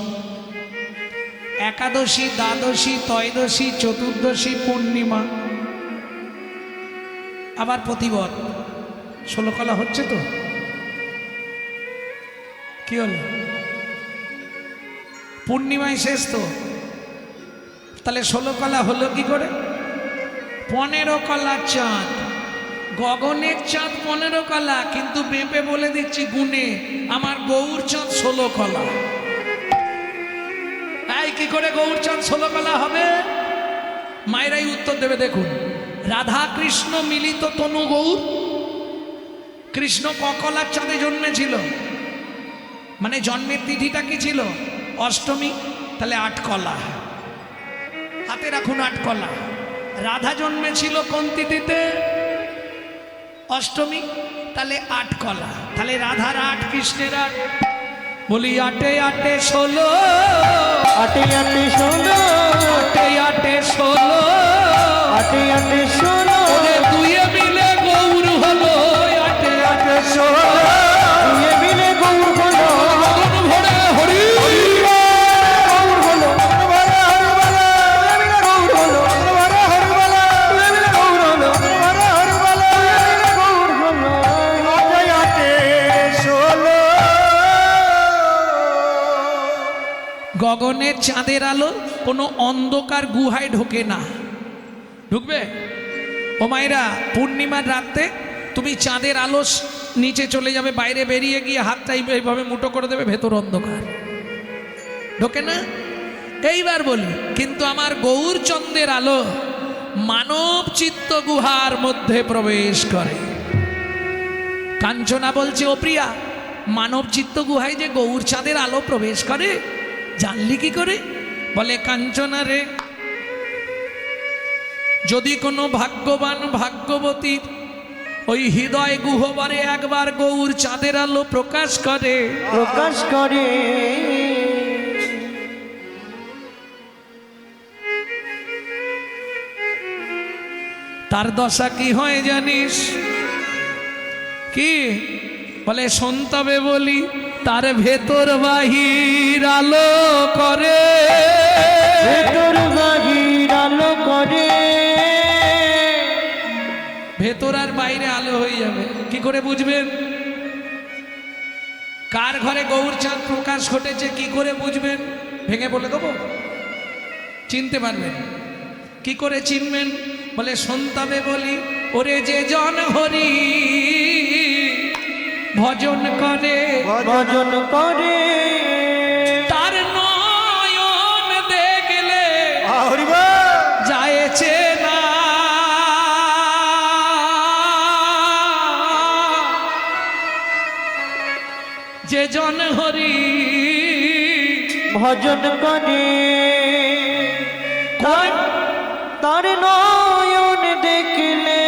একাদশী, দ্বাদশী, ত্রয়োদশী, চতুর্দশী, পূর্ণিমা, আবার প্রতিবার 16 কলা হচ্ছে তো। কি হলো? পূর্ণিমায় শেষ তো, তাহলে 16 কলা হলো কি করে? 15 কলা চাঁদ। গগনের চাঁদ 15 কলা, কিন্তু বেঁপে বলে দিচ্ছি গুনে, আমার গৌর চাঁদ 16 কলা। তাই কি করে গৌর চাঁদ 16 কলা হবে? মায়েরাই উত্তর দেবে। দেখুন, রাধা কৃষ্ণ মিলিত তনু গৌর। কৃষ্ণ ক কলার চাঁদে জন্মেছিল? মানে জন্মের তিথিটা কি ছিল? অষ্টমী, তাহলে 8 কলা। হাতে রাখুন 8 কলা। রাধা জন্মেছিল কোন তিথিতে? অষ্টমী, তাহলে 8 কলা। তাহলে রাধার 8, কৃষ্ণের 8। বলি 8 8 16, 8 8 16, 8 8 16, 8 8 16, ওরে দুয়ে মিলে গৌর হলো 8 8 16। দুয়ে মিলে গৌর হলো, গগন ভরে হরি গৌর হলো, দুয়ে মিলে গৌর হলো, দুয়ে মিলে গৌর হলো, দুয়ে মিলে গৌর হলো। 8 8 16। গগনের চাঁদের আলো কোনো অন্ধকার গুহায় ঢোকে না। ঢুকবে? ও মায়েরা, পূর্ণিমার রাতে তুমি চাঁদের আলো নিচে চলে যাবে, বাইরে বেরিয়ে গিয়ে হাতটা এইভাবে মুঠো করে দেবে, ভেতর অন্ধকার, ঢোকে না। এইবার বলি, কিন্তু আমার গৌরচন্দ্রের আলো মানব চিত্ত গুহার মধ্যে প্রবেশ করে। কাঞ্চনা বলছে, ও প্রিয়া, মানব চিত্ত গুহায় যে গৌর চাঁদের আলো প্রবেশ করে জানলি কি করে? বলে কাঞ্চনা রে, যদি কোনো ভাগ্যবান ভাগ্যবতীর ওই হৃদয় গুহবারে একবার গৌর চাঁদের আলো প্রকাশ করে, প্রকাশ করে, তার দশা কি হয় জানিস? কি বলে? সন্তবে বলি তার ভেতর বাহির আলো করে, ভেতর বাহির আলো করে, ভেতর আর বাইরে আলো হয়ে যাবে। কি করে বুঝবেন কার ঘরে গৌর চাঁদ প্রকাশ ঘটেছে? কি করে বুঝবেন? ভেঙে বলে দেবো, চিনতে পারবেন। কি করে চিনবেন? বলে সন্তাবে বলি ওরে যে জন হরি ভজন করে, ভজন করে, তার নয়ন দেখলে হরিবা যায়ছে না, যে জন হরি ভজন করে, তার নয়ন দেখলে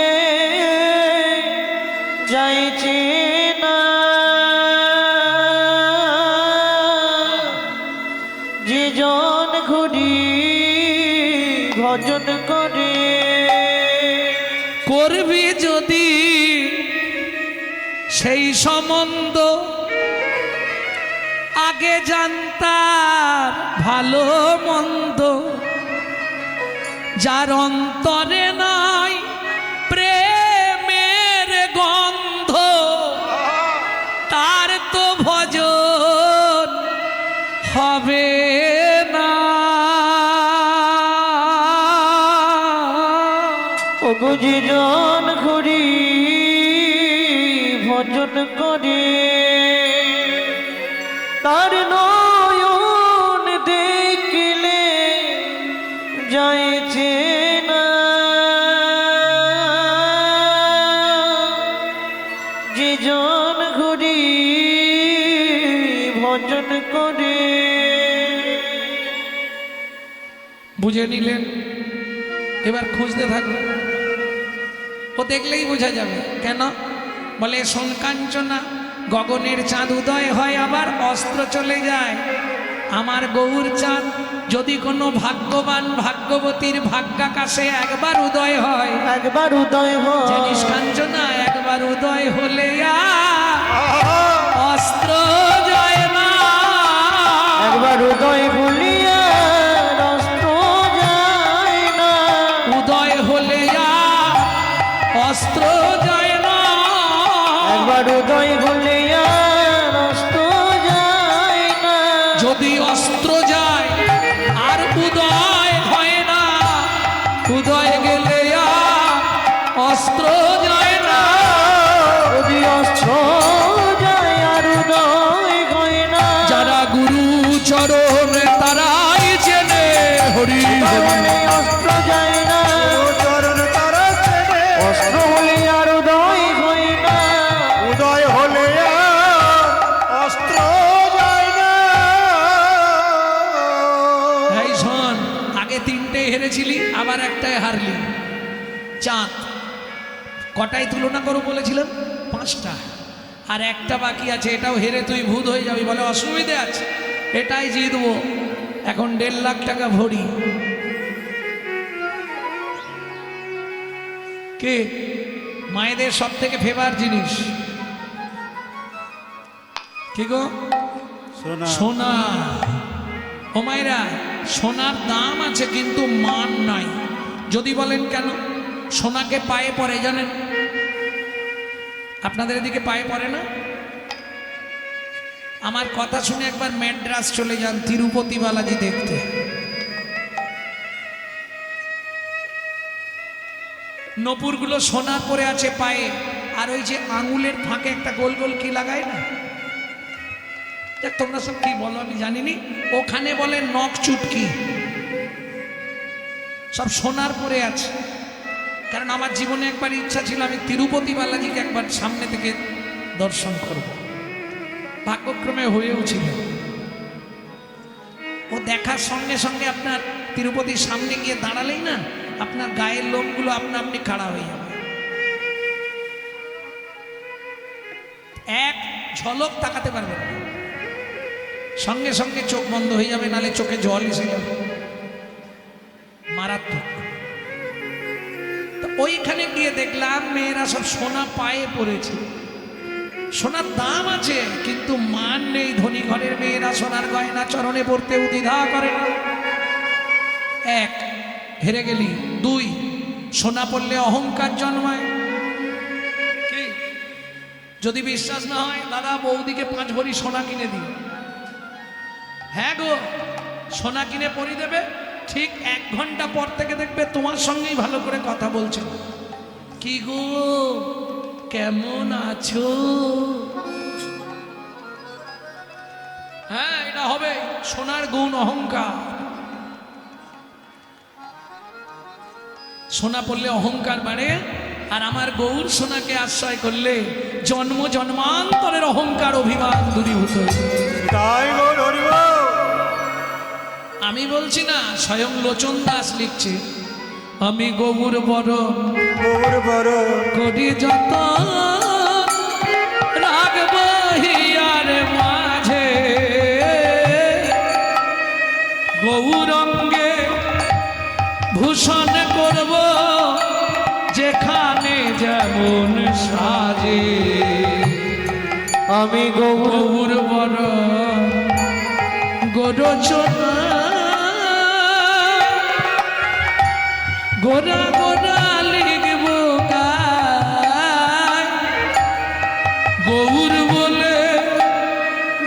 যাইছে না, যে জন ঘুরি ভজন করে। করবি যদি সেই সম্বন্ধ আগে জানতার ভালো মন্দ, যার অন্তরে নাই প্রেমের গন্ধ, তার তো ভজন হবে না। ও বুঝি জন ঘুরি ভজন করে, তার নয়ন দেখলে যাইছে না, যে জন ঘুরি ভজন করে। বুঝে নিলেন? এবার খুঁজতে থাকবে, ও দেখলেই বোঝা যাবে। কেন? বলে শোন কাঞ্চনা, গগনের চাঁদ উদয় হয় আবার অস্ত্র চলে যায়। আমার গৌর চাঁদ যদি কোনো ভাগ্যবান ভাগ্যবতীর ভাগ্যাকাশে একবার উদয় হয়, একবার উদয় হয়, জানিস কাঞ্চনা, একবার উদয় হলে আর অস্ত্র যায় না, একবার উদয় বলিয়া অস্ত্র যায় না, উদয় হলে আর অস্ত্র যায় না, একবার উদয় বলিয়া অস্ত্র যায় না, যদি অস্ত্র যায় আর উদয় হয় না, উদয় গেলে আর অস্ত্র যায় না, যদি অস্ত্র যায় আর উদয় হয় না, যারা গুরু চরণ তারাই চেনে হরি হরি। অস্ত্র যায় না, চরণ তারা চেনে, অস্ত্র হলে আর উদয় হয় না, উদয় হলে আর অস্ত্র যায় না। এই শোন, আগে তিনটে হেরেছিলি, আবার একটাই হারলি। চাঁদ কটায় তুলনা করো বলেছিলাম? 5টা, আর একটা বাকি আছে, এটাও হেরে তুই ভূত হয়ে যাবি। বলে অসুবিধে আছে, এটাই জিতবো। এখন 1.5 লাখ টাকা ভরি। কে মায়েদের সব থেকে ফেভার জিনিস কি গো? শোনা সোনা। ও মায়েরা, সোনার দাম আছে কিন্তু মান নাই। যদি বলেন কেন? সোনাকে পায়ে পড়ে, জানেন? আপনাদের এদিকে পায়ে পড়ে না? আমার কথা শুনে একবার ম্যাড্রাস চলে যান তিরুপতি বালাজি দেখতে। নপুরগুলো সোনার পরে আছে পায়ে, আর ওই যে আঙুলের ফাঁকে একটা গোল গোল কি লাগায় না, দেখ তোমরা সব কি বলো আমি জানিনি, ওখানে বলে নখ চুটকি, সব সোনার পরে আছে। কারণ আমার জীবনে একবার ইচ্ছা ছিল আমি তিরুপতি বালাজিকে একবার সামনে থেকে দর্শন করব। ভাগ্যক্রমে হয়েও ছিল। ও দেখার সঙ্গে সঙ্গে আপনার তিরুপতির সামনে গিয়ে দাঁড়ালেই না আপনার গায়ের লোমগুলো আপনা আপনি খাড়া হয়ে যাবে। এক ঝলক তাকাতে পারবেন না, সঙ্গে সঙ্গে চোখ বন্ধ হয়ে যাবে, নালে চোখে জল এসে যাবে, মারাত্মক। তো ওইখানে গিয়ে দেখলাম মেয়েরা সব সোনা পায়ে পড়েছে। সোনার দাম আছে কিন্তু মান নেই। ধনী ঘরের মেয়েরা সোনার গয়না চরণে পড়তে দ্বিধা করে না। এক, হেরে গেলি। দুই, সোনা পড়লে অহংকার জন্মায়। কি? যদি বিশ্বাস না হয় দাদা বৌদিকে 5 ভরি সোনা কিনে দিই। হ্যাঁ গো, সোনা কিনে পরিয়ে দেবে, ঠিক 1 ঘন্টা পর থেকে দেখবে তোমার সঙ্গেই ভালো করে কথা বলছে। কি গো কেমন আছো? হ্যাঁ, এটা হবে সোনার গুণ, অহংকার। সোনা পড়লে অহংকার বাড়ে, আর আমার গৌর সোনাকে আশ্রয় করলে জন্ম জন্মান্তরের অহংকার অভিমান দূরীভূত। তাই গৌর হরি বল। আমি বলছি না, স্বয়ং লোচন দাস লিখছে, আমি গৌর বড় গৌর বড় করি যত রাগব হিয়ার মাঝে, গৌরঙ্গে ভূষণ করব যেখানে যেমন সাজে। আমি গৌর গৌর বড় গোরচনা গোরা গোরা লিখব গায়, গৌর বলে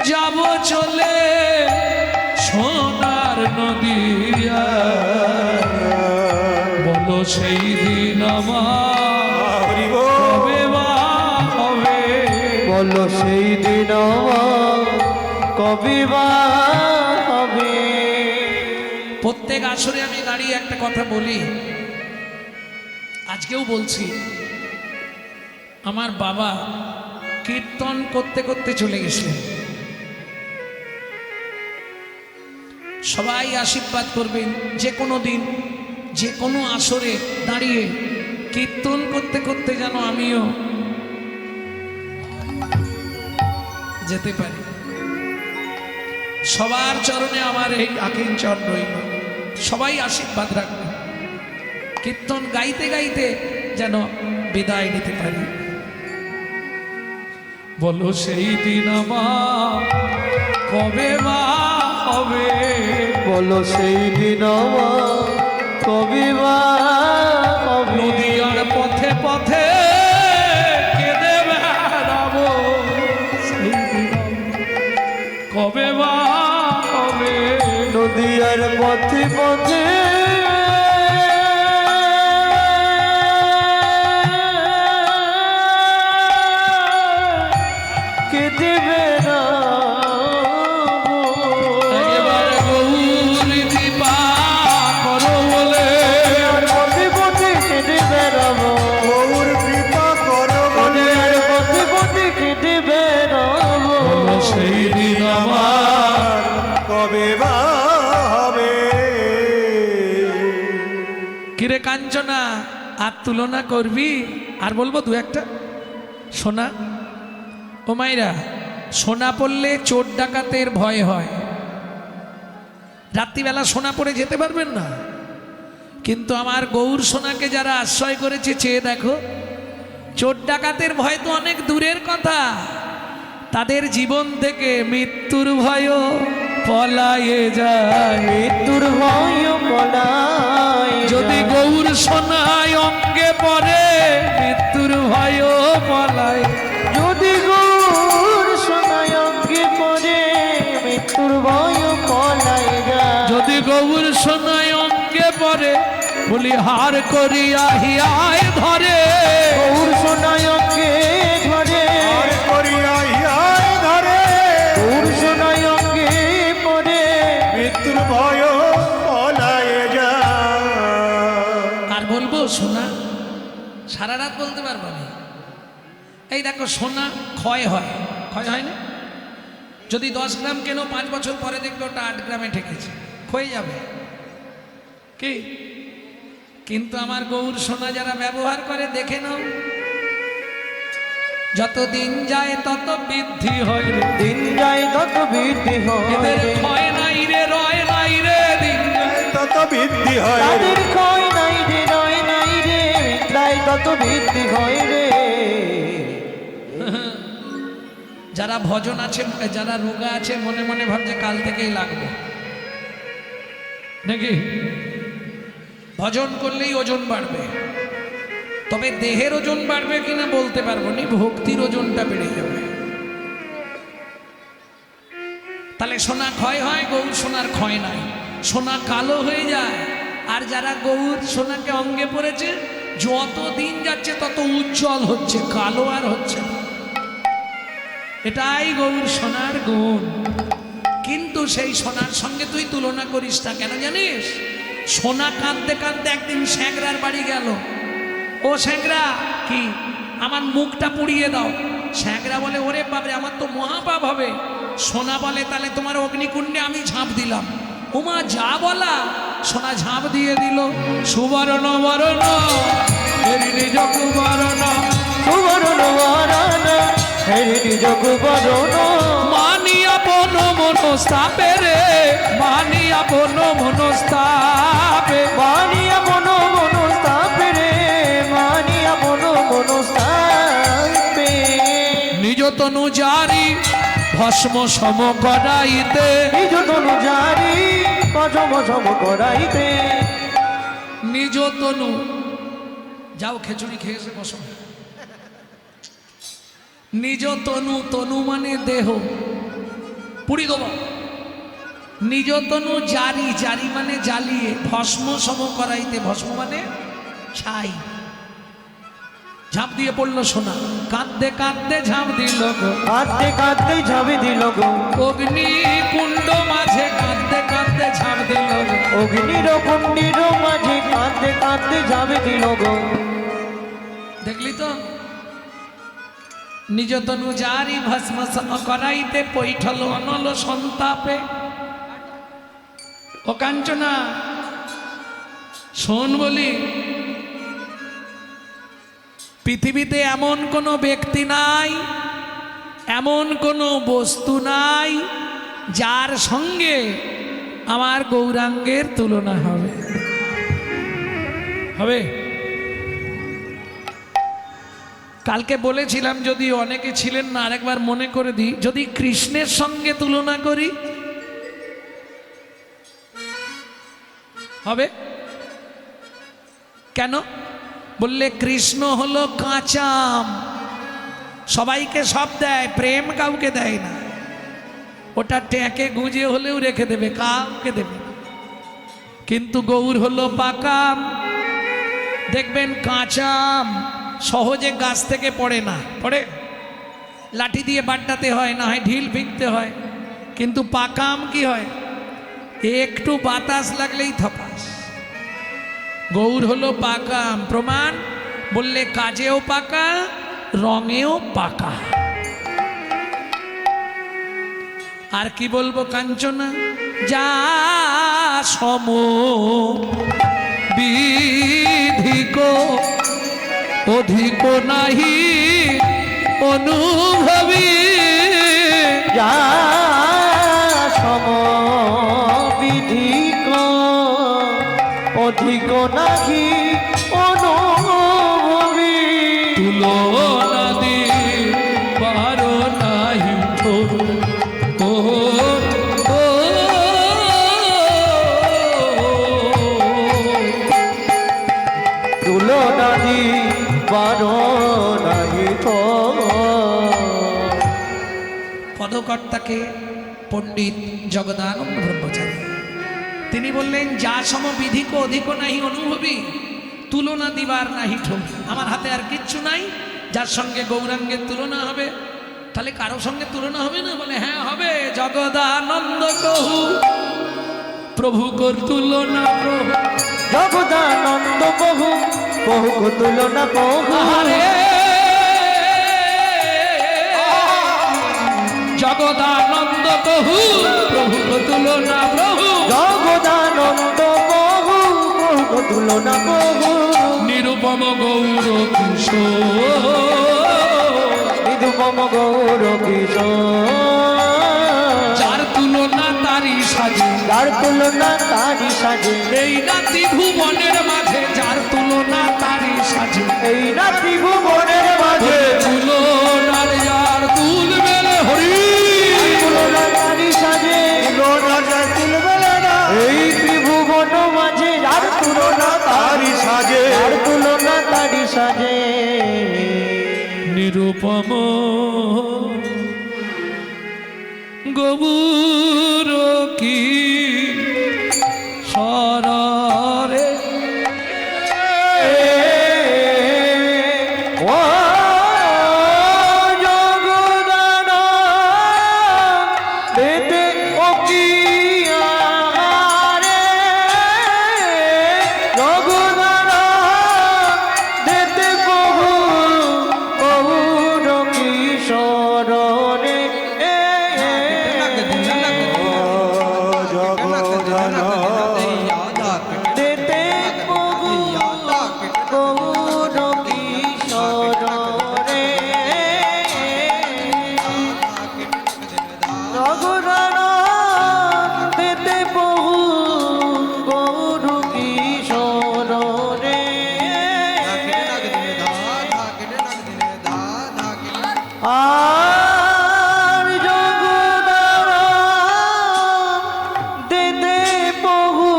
যাব চলে সোনার নদিয়া। বলো সেই দিন আমার হরি বল। কবে বা হবে? বলো সেই দিন আমার কবে বা হবে? প্রত্যেক আসরে আমি দাঁড়িয়ে একটা কথা বলি, আজকেও বলছি। আমার বাবা কীর্তন করতে করতে চলে গেছিলেন। সবাই আশীর্বাদ করবেন, যে কোনো দিন যে কোনো আসরে দাঁড়িয়ে কীর্তন করতে করতে যেন আমিও যেতে পারি। সবার চরণে আমার এই আকিঞ্চন রইল, সবাই আশীর্বাদ রাখবে। কীর্তন গাইতে গাইতে যেন বিদায় নিতে পারি। বলো সেই দিন আমার কবে বা হবে? বলো সেই দিন আমার কবে বা হবে? নদীয়ার পথে পথে কেঁদে বেড়াবো, সেই দিন কবে বা হবে? নদীয়ার পথে পথে কেটে বেড়াবো। একেবারে গৌর কৃপা করো বলে পথে পথে কেটে বেড়াবো। গৌর কৃপা করো বলে নদীয়ার পথে পথে কেটে বেড়াবো। বলো সেই দিন আমার কবে বা হবে? কিরে কাঞ্চনা, আর তুলনা করবি? আর বলবো দু একটা। সোনা ও মাইরা, সোনা পড়লে চোর ডাকাতের ভয় হয়। রাত্রিবেলা সোনা পরে যেতে পারবেন না, কিন্তু আমার গৌর সোনাকে যারা আশ্রয় করেছে চেয়ে দেখো, চোর ডাকাতের ভয় তো অনেক দূরের কথা, তাদের জীবন থেকে মৃত্যুর ভয়ও পলায়ে যায়। মৃত্যুর ভয় পলায় যদি যায়। গৌর সোনায় অঙ্গে পড়ে মৃত্যুর ভয়ও পলায়। যদি গৌর সোনায় অঙ্গে পড়ে মৃত্যুর ভয় পলায় যায়। যদি গৌর সোনায় অঙ্গে পড়ে বলি হার করিয়া হিয়ায় ধরে। গৌর সোনায় অঙ্গে ধরে আর করিয়া ইহায় ধরে গৌর সোনায় অঙ্গে পড়ে মৃত্যুর ভয় পলায়ে যায়। আর বলবো সোনা সারা রাত বলতে পারবো না। এই দেখো সোনা ক্ষয় হয়, ক্ষয় হয় না? যদি 10 গ্রাম কেন 5 বছর পরে দেখবে ওটা 8 গ্রামে ঠেকেছে, হয়ে যাবে কি? কিন্তু আমার গৌর সোনা যারা ব্যবহার করে দেখে নাও, যত দিন যায় তত বৃদ্ধি হয় রে, দিন যায় তত বৃদ্ধি হয় এদের রে। ক্ষয় নাই রে, রয় নাই রে, দিন যায় তত বৃদ্ধি হয় রে। তাদের ক্ষয় নাই রে, রয় নাই রে, তাই তত বৃদ্ধি হয় রে। যারা ভজন আছে, যারা রোগা আছে, মনে মনে ভাবছে কাল থেকেই লাগবে নাকি, ভজন করলেই ওজন বাড়বে। তবে দেহের ওজন বাড়বে কিনা বলতে পারবো না, ভক্তির ওজনটা বেড়ে যাবে। তাহলে সোনা ক্ষয় হয়, গৌর সোনার ক্ষয় নাই, সোনা কালো হয়ে যায়। আর যারা গৌর সোনাকে অঙ্গে পড়েছে, যত দিন যাচ্ছে তত উজ্জ্বল হচ্ছে, কালো আর হচ্ছে না। এটাই গৌর সোনার গুণ। কিন্তু সেই সোনার সঙ্গে তুই তুলনা করিস না, কেন জানিস? সোনা কাঁদতে কাঁদতে একদিন স্যাংরার বাড়ি গেল, ও স্যাংরা কি আমার মুখটা পুড়িয়ে দাও। স্যাংরা বলে ওরে বাবরে আমার তো মহাপাপ হবে। সোনা বলে তাহলে তোমার অগ্নিকুণ্ডে আমি ঝাঁপ দিলাম। ওমা যা বলা, সোনা ঝাঁপ দিয়ে দিল। সুবর্ণ বরণ এরি নিজ কুবরণ, সুবর্ণ বরণ হেরি নিজ কুবরণ, মানি আপন মনস্তাপে রে, মানি আপন মনস্তাপে, মানিয়া মনো মনস্তাপে রে, মানিয়া মনো মনস্তাপে। নিজ তনু জারি ভস্ম সম করাইতে, নিজ তনু জারি ভস্ম সম করাইতে। নিজ তনু, যাও খেচুড়ি খেয়ে এসে বসো। নিজ তনু, তনু মানে দেহ, পুড়ি দেবো। নিজ তনু জারি, জারি মানে জ্বালিয়ে, ভস্ম সম করাইতে, ভস্ম মানে ছাই। ঝাঁপ দিয়ে পড়লো সোনা, কাঁদতে কাঁদতে ঝাঁপ দিল গো, কাঁদতে কাঁদতে ঝাঁপে দিল গো, অগ্নি কুণ্ড মাঝে কাঁদতে কাঁদতে ঝাঁপ দিল গো। অগ্নির কুণ্ডির মাঝে কাঁদতে কাঁদতে ঝাঁপে দিল গো। দেখলি তো, নিজ তনু জারি ভস্ম সম করাইতে, পৈঠল অনল সন্তাপে। ও কাঞ্চনা শোন বলি, পৃথিবীতে এমন কোনো ব্যক্তি নাই, এমন কোনো বস্তু নাই যার সঙ্গে আমার গৌরাঙ্গের তুলনা হবে। হবে? কালকে বলেছিলাম, যদি অনেকে ছিলেন না আরেকবার মনে করে দিই, যদি কৃষ্ণের সঙ্গে তুলনা করি হবে? কেন বললে, কৃষ্ণ হলো কাঁচা আম, সবাইকে সব দেয়, প্রেম কাউকে দেয় না। ওটা ট্যাঁকে গুঁজে হলেও রেখে দেবে, কাউকে দেবে না। কিন্তু গৌর হলো পাকা আম। দেখবেন কাঁচা আম সহজে গাছ থেকে পড়ে না, পড়ে লাঠি দিয়ে বাড্ডাতে হয়, না হয় ঢিল ফিকতে হয়। কিন্তু পাকা আম কি হয়, একটু বাতাস লাগলেই থপাস। গৌর হলো পাকা আম, প্রমাণ বললে কাজেও পাকা, রঙেও পাকা। আর কি বলবো কাঞ্চনা, যা সম বিধিক অধিক নাহি অনুভবী, যা সম বিধিক অধিক নাহি অনুভবী। তুলনা দিবার নাহি ঠোর, ও ও তুলনা দিবার নাহি ঠোর। পদকর্তাকে পণ্ডিত জগদানন্দ ব্রহ্মচারী তিনি বললেন, যা সম বিধিক অধিক নাহি অনুভবী, তুলনা দিবার নাহি ঠোর। আমার হাতে আর কিচ্ছু নাই যার সঙ্গে গৌরাঙ্গের তুলনা হবে। তাহলে কারো সঙ্গে তুলনা হবে না? বলে হ্যাঁ হবে। জগদানন্দ কহু প্রভু কর তুলনা প্রভু, জগদানন্দ বহু বহু তুলনা বহু। আরে জগদানন্দ কহু প্রভু তুলনা প্রভু জগদানন্দ বহু বহু তুলনা বহু নিরুপম গৌর কিশোর নিরুপম গৌর কিশোর যার তুলনা তারি সাজে যার তুলনা তারি সাজে এই রাতি ভুবনের মাঝে যার তুলনা তারি সাজে এই রাত্রি ভুবনের মাঝে তুলনার যার তুল মেলে হরি তুলনা তারি সাজে এই ত্রিভুবন মাঝে যার তুলনা তারি সাজে যার তুলনা তারি সাজে নিরুপম গৌর কি সররে ও জগদান দেতে ও কি আরে জগদান দেতে বহু বহুর কিশোরে দেতে বহু বহুর কিশোরে জগদান দেতে বহু বহুর কিশোরে আর জগদান দেতে বহু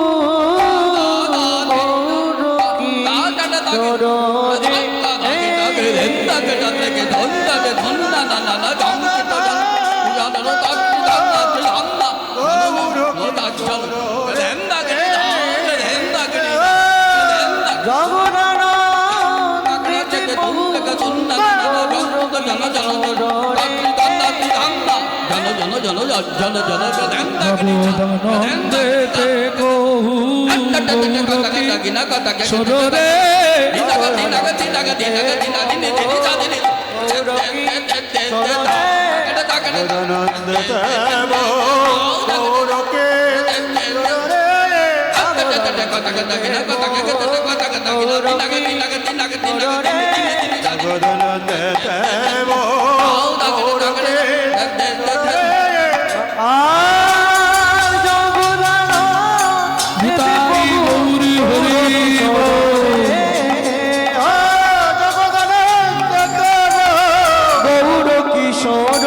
বহুর কিশোরে জগদান দেতে বহু নন্দেতে কহু সররে আর জগদান দেতে নিতাই গৌরী হরি গৌর কিশোর